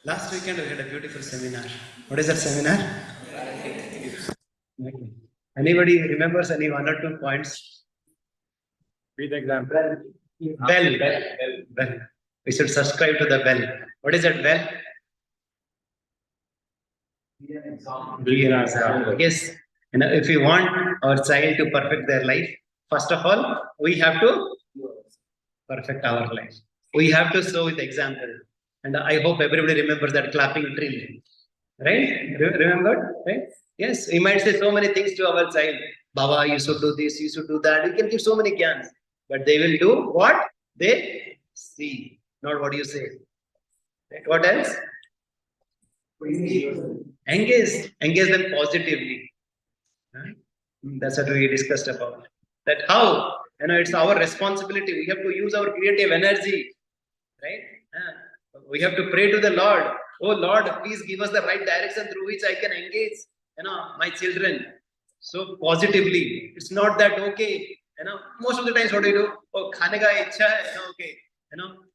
Last weekend we had a beautiful seminar. What is that seminar? Anybody remembers any 1 or 2 points? With example. Bell. We should subscribe to the bell. What is that bell? Yes. If we want our child to perfect their life, first of all, we have to perfect our life. We have to show with example. And I hope everybody remembers that clapping drill. Right? Remember? Right? Yes. We might say so many things to our child. Baba, you should do this, you should do that. We can give so many gyans. But they will do what they see, not what you say. Right? What else? Engage them positively. Huh? That's what we discussed about. That how, it's our responsibility. We have to use our creative energy, right? We have to pray to the Lord. Oh Lord, please give us the right direction through which I can engage, my children. So positively, it's not that okay. Most of the times, what do you do? Oh, khane ka ichha hai, okay.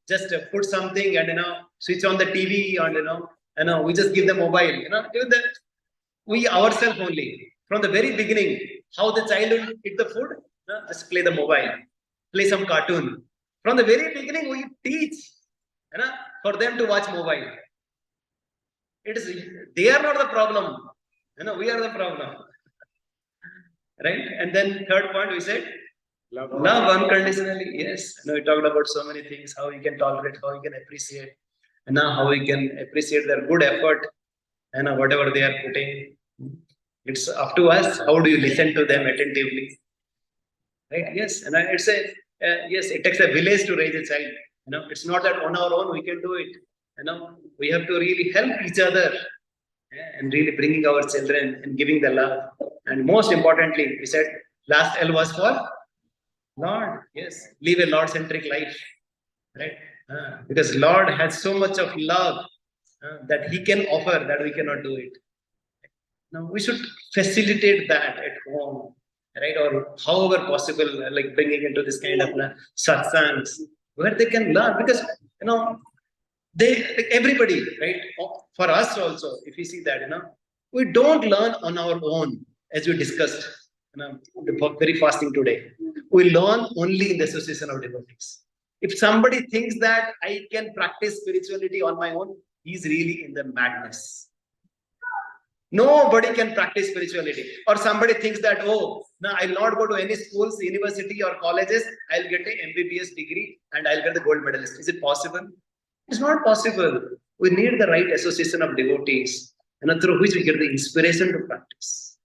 Just put something and switch on the TV and we just give the mobile. Even the we ourselves only from the very beginning, how the child will eat the food, just play the mobile, play some cartoon. From the very beginning, we teach for them to watch mobile. It is they are not the problem, we are the problem, right? And then third point we said love unconditionally. Yes, we talked about so many things, how we can tolerate, how we can appreciate, and now how we can appreciate their good effort and whatever they are putting. It's up to us. How do you listen to them attentively? Right? Yes, and it's a yes. It takes a village to raise a child. It's not that on our own we can do it. We have to really help each other, and really bringing our children and giving the love. And most importantly, we said last L was for Lord. Yes, live a Lord-centric life, right? Because Lord has so much of love that He can offer that we cannot do it. Now we should facilitate that at home, right? Or however possible, like bringing into this kind of satsangs where they can learn, because they everybody, right? For us also, if we see that, we don't learn on our own, as we discussed, the very fasting today. We learn only in the association of devotees. If somebody thinks that I can practice spirituality on my own, he's really in the madness. Nobody can practice spirituality. Or somebody thinks that, oh, no, I'll not go to any schools, university or colleges. I'll get an MBBS degree and I'll get the gold medalist. Is it possible? It's not possible. We need the right association of devotees, through which we get the inspiration to practice.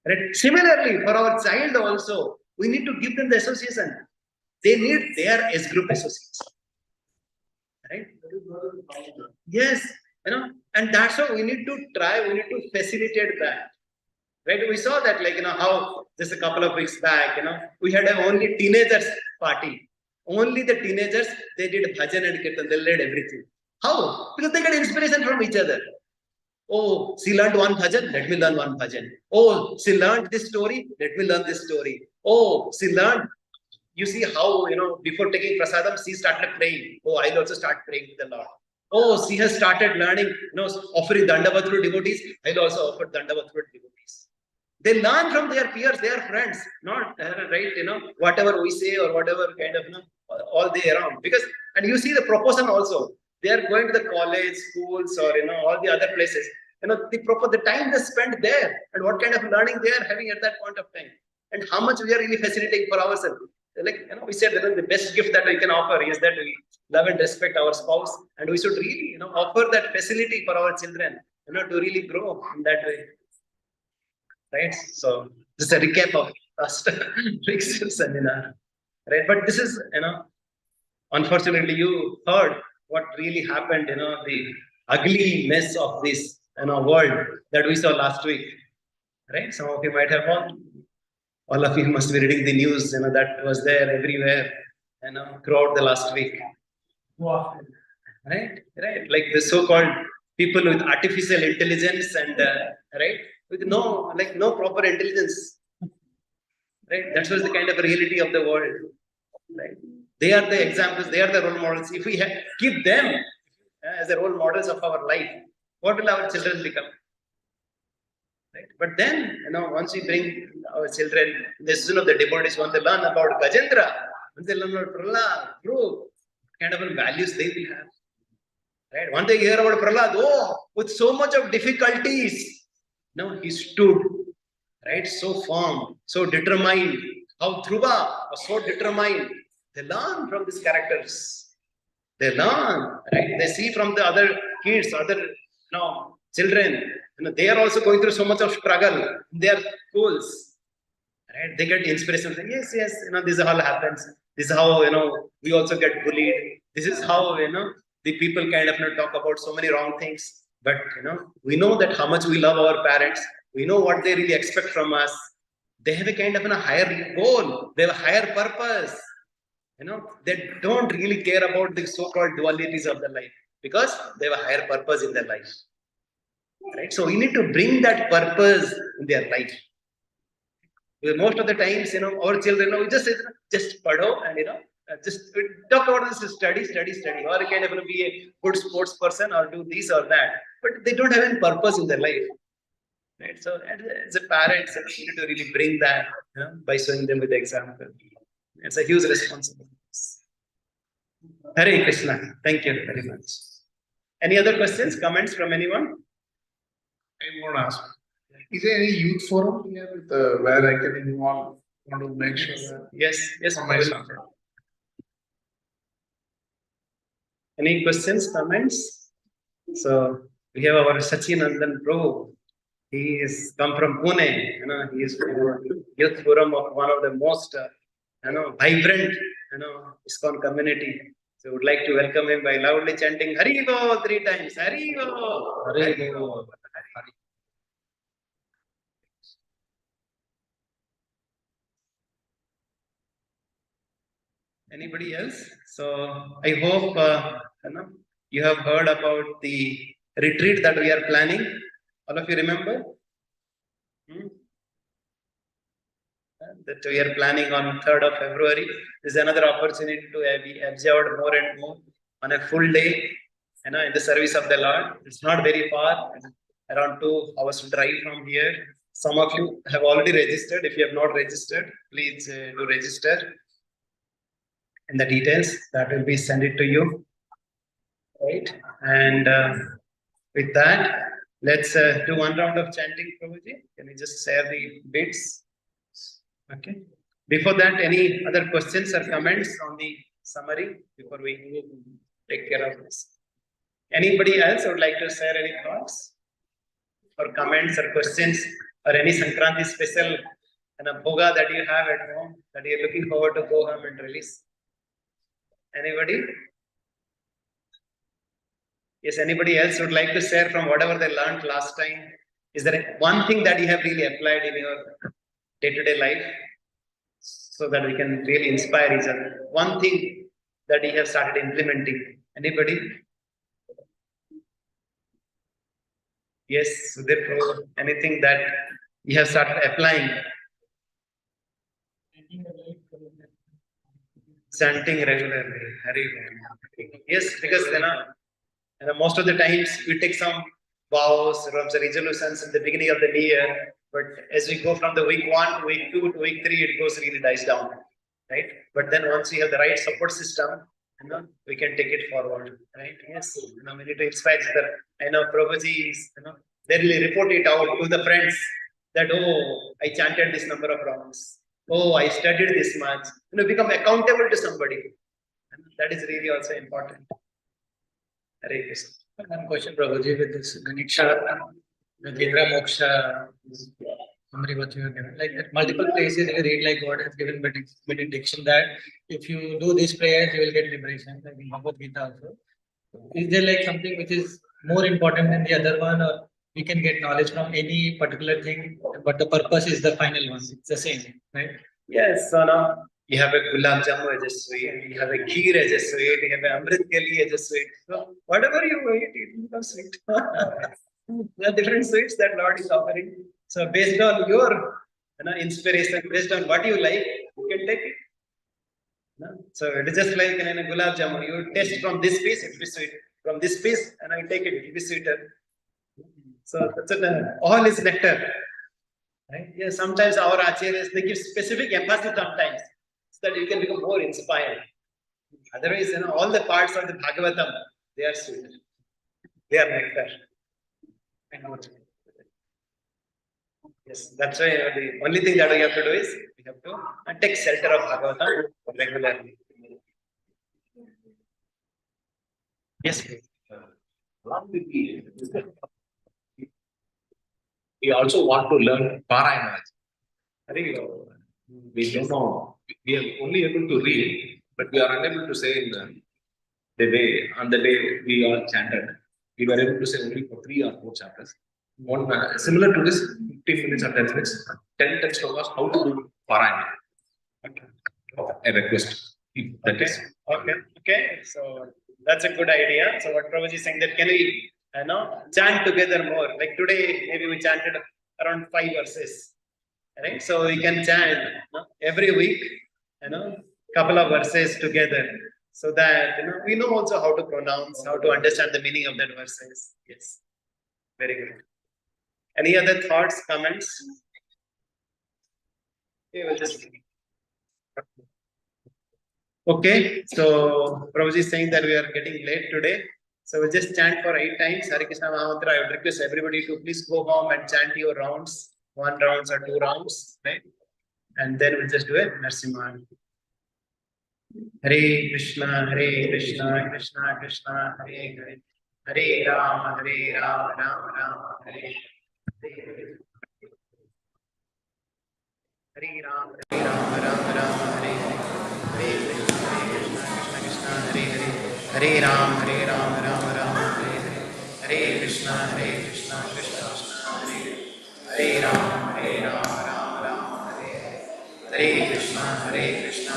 Right? Similarly, for our child also, we need to give them the association. They need their S group associates. Right? Yes. And that's how we need to try, we need to facilitate that. Right? We saw that, how just a couple of weeks back, we had a only teenagers party. Only the teenagers, they did bhajan and kirtan, they led everything. How? Because they get inspiration from each other. Oh, she learned one bhajan, let me learn one bhajan. Oh, she learned this story, let me learn this story. Oh, she learned, you see how, before taking prasadam, she started praying. Oh, I'll also start praying to the Lord. Oh, she has started learning, offering dandavat to devotees. I'll also offer dandavat to devotees. They learn from their peers, their friends, not right, whatever we say or whatever kind of, all day around. Because, and you see the proportion also. They are going to the college, schools, or all the other places. The time they spend there and what kind of learning they are having at that point of time, and how much we are really facilitating for ourselves. We said the best gift that we can offer is that we love and respect our spouse, and we should really offer that facility for our children to really grow in that way, right? So this is a recap of last week's seminar, right? But this is unfortunately you heard what really happened, the ugly mess of this world that we saw last week, right? Some of you might have all of you must be reading the news, that was there everywhere, throughout the last week. Wow. Right? Like the so-called people with artificial intelligence and, right? With no proper intelligence. Right? That was the kind of reality of the world. Right? They are the examples, they are the role models. If we keep them as the role models of our life, what will our children become? Right? But then, once we bring our children, the season of the devotees, when they learn about Gajendra, when they learn about Prahlad, Dhruv, kind of values they will have. Right? When they hear about Prahlad, with so much of difficulties, he stood, right? So firm, so determined. How Dhruva was so determined. They learn from these characters. They learn, right? They see from the other kids, other children. They are also going through so much of struggle in their schools. Right? They get inspiration. Yes, this is how it happens. This is how we also get bullied. This is how the people kind of talk about so many wrong things. But we know that how much we love our parents. We know what they really expect from us. They have a kind of a higher goal. They have a higher purpose. They don't really care about the so-called dualities of the life because they have a higher purpose in their life. Right? So we need to bring that purpose in their life. Because most of the times, our children, we just padho and just talk about this study, or kind of be a good sports person or do this or that, but they don't have any purpose in their life. Right? So as a parent, you need to really bring that by showing them with the example. It's a huge responsibility. Hare Krishna. Thank you very much. Any other questions, comments from anyone? I want to ask, is there any youth forum here with, where I can involve? Want to make sure that Yes, for myself. Any questions, comments? So we have our Sachinandan Prabhu. He is come from Pune. He is from youth forum of one of the most vibrant ISKCON community. So would like to welcome him by loudly chanting Hari Bo 3 times. Hari Bo. Hari Bo. Anybody else? So I hope you have heard about the retreat that we are planning. All of you remember? That we are planning on 3rd of February. This is another opportunity to be observed more and more on a full day, in the service of the Lord. It's not very far, around 2 hours drive from here. Some of you have already registered. If you have not registered, please do register. And the details that will be sent it to you. Right? And with that, let's do one round of chanting, Prabhuji. Can you just share the bits? Okay. Before that, any other questions or comments on the summary before we take care of this? Anybody else would like to share any thoughts or comments or questions or any Sankranti special bhoga that you have at home that you're looking forward to go home and release? Anybody? Yes, anybody else would like to share from whatever they learned last time? Is there one thing that you have really applied in your day-to-day life so that we can really inspire each other? One thing that you have started implementing. Anybody? Yes, Sudhir, anything that you have started applying? Chanting regularly. Yes, because most of the times we take some vows, some resolutions in the beginning of the year, but as we go from the week 1 to week 2 to week 3, it goes really dies down, right? But then once we have the right support system, we can take it forward, right? Yes, we need to inspire each other. I know Prabhuji is, they really report it out to the friends that, oh, I chanted this number of rounds. Oh, I studied this much. Become accountable to somebody. And that is really also important. Hare Krishna. One question, Prabhuji, with this Ganesha, the Indra Moksha summary what you have given. Like at multiple places you read like God has given benediction that if you do this prayer, you will get liberation, like in Bhagavad Gita also. Is there like something which is more important than the other one, or we can get knowledge from any particular thing, but the purpose is the final one? It's the same, right? Yes, so now you have a gulab jamun as a sweet, you have a kheer as a sweet, you have a amrit keli as a sweet. So whatever you eat, it becomes sweet. There are different sweets that Lord is offering. So based on your inspiration, based on what you like, you can take it. So it is just like in a gulab jamun. You taste from this piece, it will be sweet. From this piece, and I take it, it will be sweeter. So that's it. All is nectar. Right? Yeah, sometimes our acharyas, they give specific emphasis sometimes so that you can become more inspired. Otherwise, all the parts of the Bhagavatam, they are sweet. They are nectar. Yes, that's why the only thing that we have to do is we have to take shelter of Bhagavatam regularly. Yes, please. Along with we also want to learn Parayana. I think we don't know. We are only able to read, but we are unable to say in the way on the day we all chanted. we were able to say only for 3 or 4 chapters. One similar to this, 15 minutes or 10 minutes, 10 slokas, how to do Parayana. A request. If that is. Okay. So that's a good idea. So what Prabhuji is saying that can we, chant together more? Like today, maybe we chanted around 5 verses, right? So we can chant every week, couple of verses together, so that we know also how to pronounce, how to understand the meaning of that verses. Yes, very good. Any other thoughts, comments? Okay, we'll just. Okay, so Prabhuji is saying that we are getting late today. So we'll just chant for 8 times. Hare Krishna Mahamantra. I would request everybody to please go home and chant your rounds, 1 rounds or 2 rounds, right? And then we'll just do it. Narsimha. Hare Krishna, Krishna Krishna, Hare Hare. Hare Rama, Rama Rama, Hare Hare. Hare Rama, Rama Hare Hare. Hare Krishna, Krishna Hare Hare. Hare Rama, Rama Hare Hare. Hare Krishna, Krishna Krishna Hare Hare. Hare Rama, Rama Hare Hare. Hare Krishna, Krishna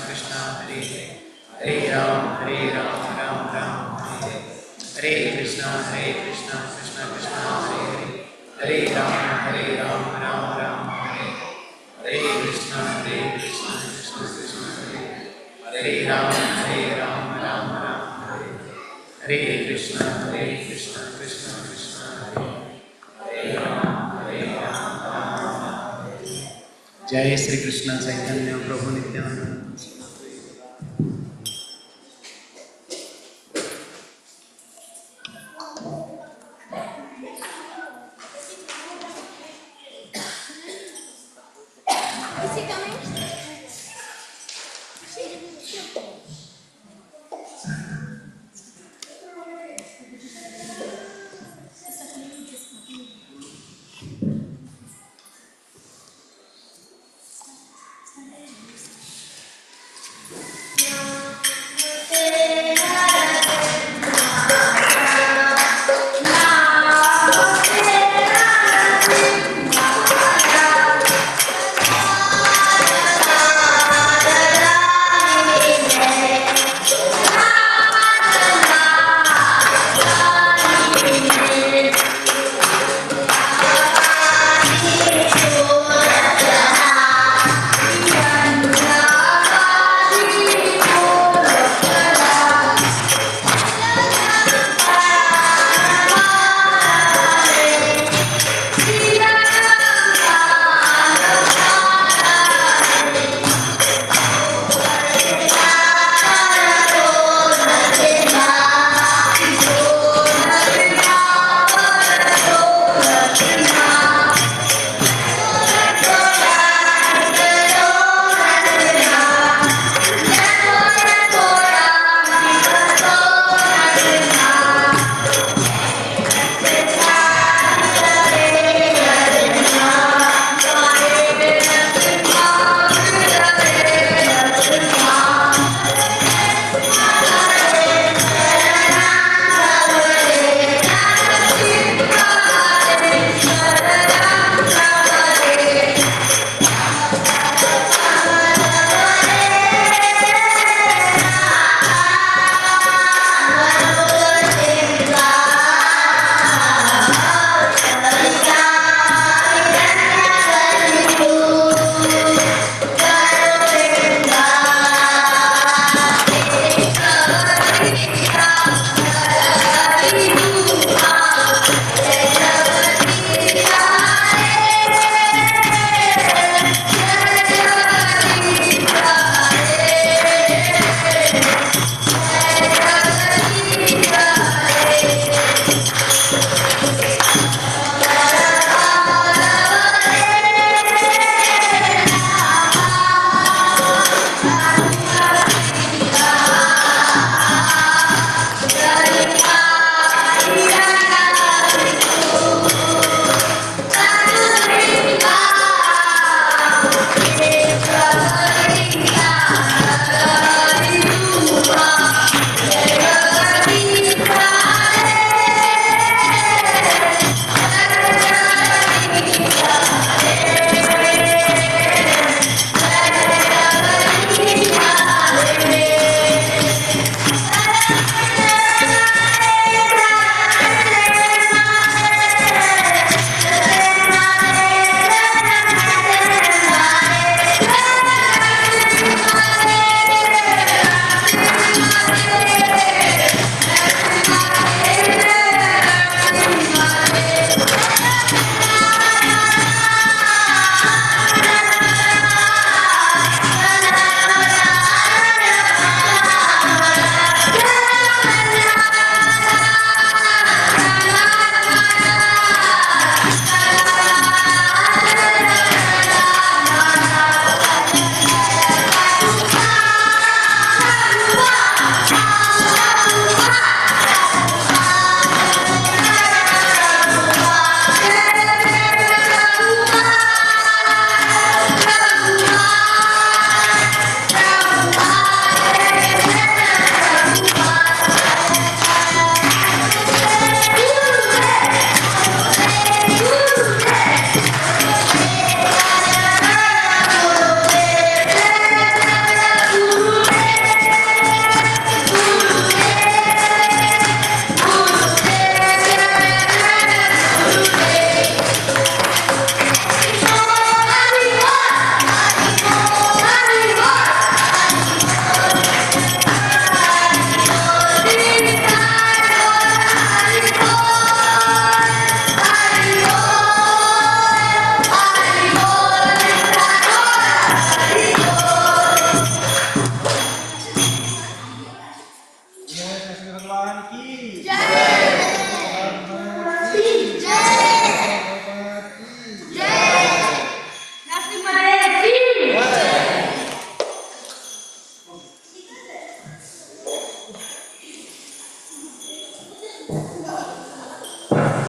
Krishna Hare Hare. Hare Rama, Rama Hare Hare. Hare Krishna, Krishna Krishna Hare Hare. Hare Rama, Rama Hare Hare. Hare Krishna, Krishna Krishna Hare Hare. Hare Rama, Rama Hare Hare. Hare Krishna, Krishna Krishna Hare Hare. Hare Rama, Rama Hare Hare. Jai Sri Krishna Chaitanya Prabhu Nityananda.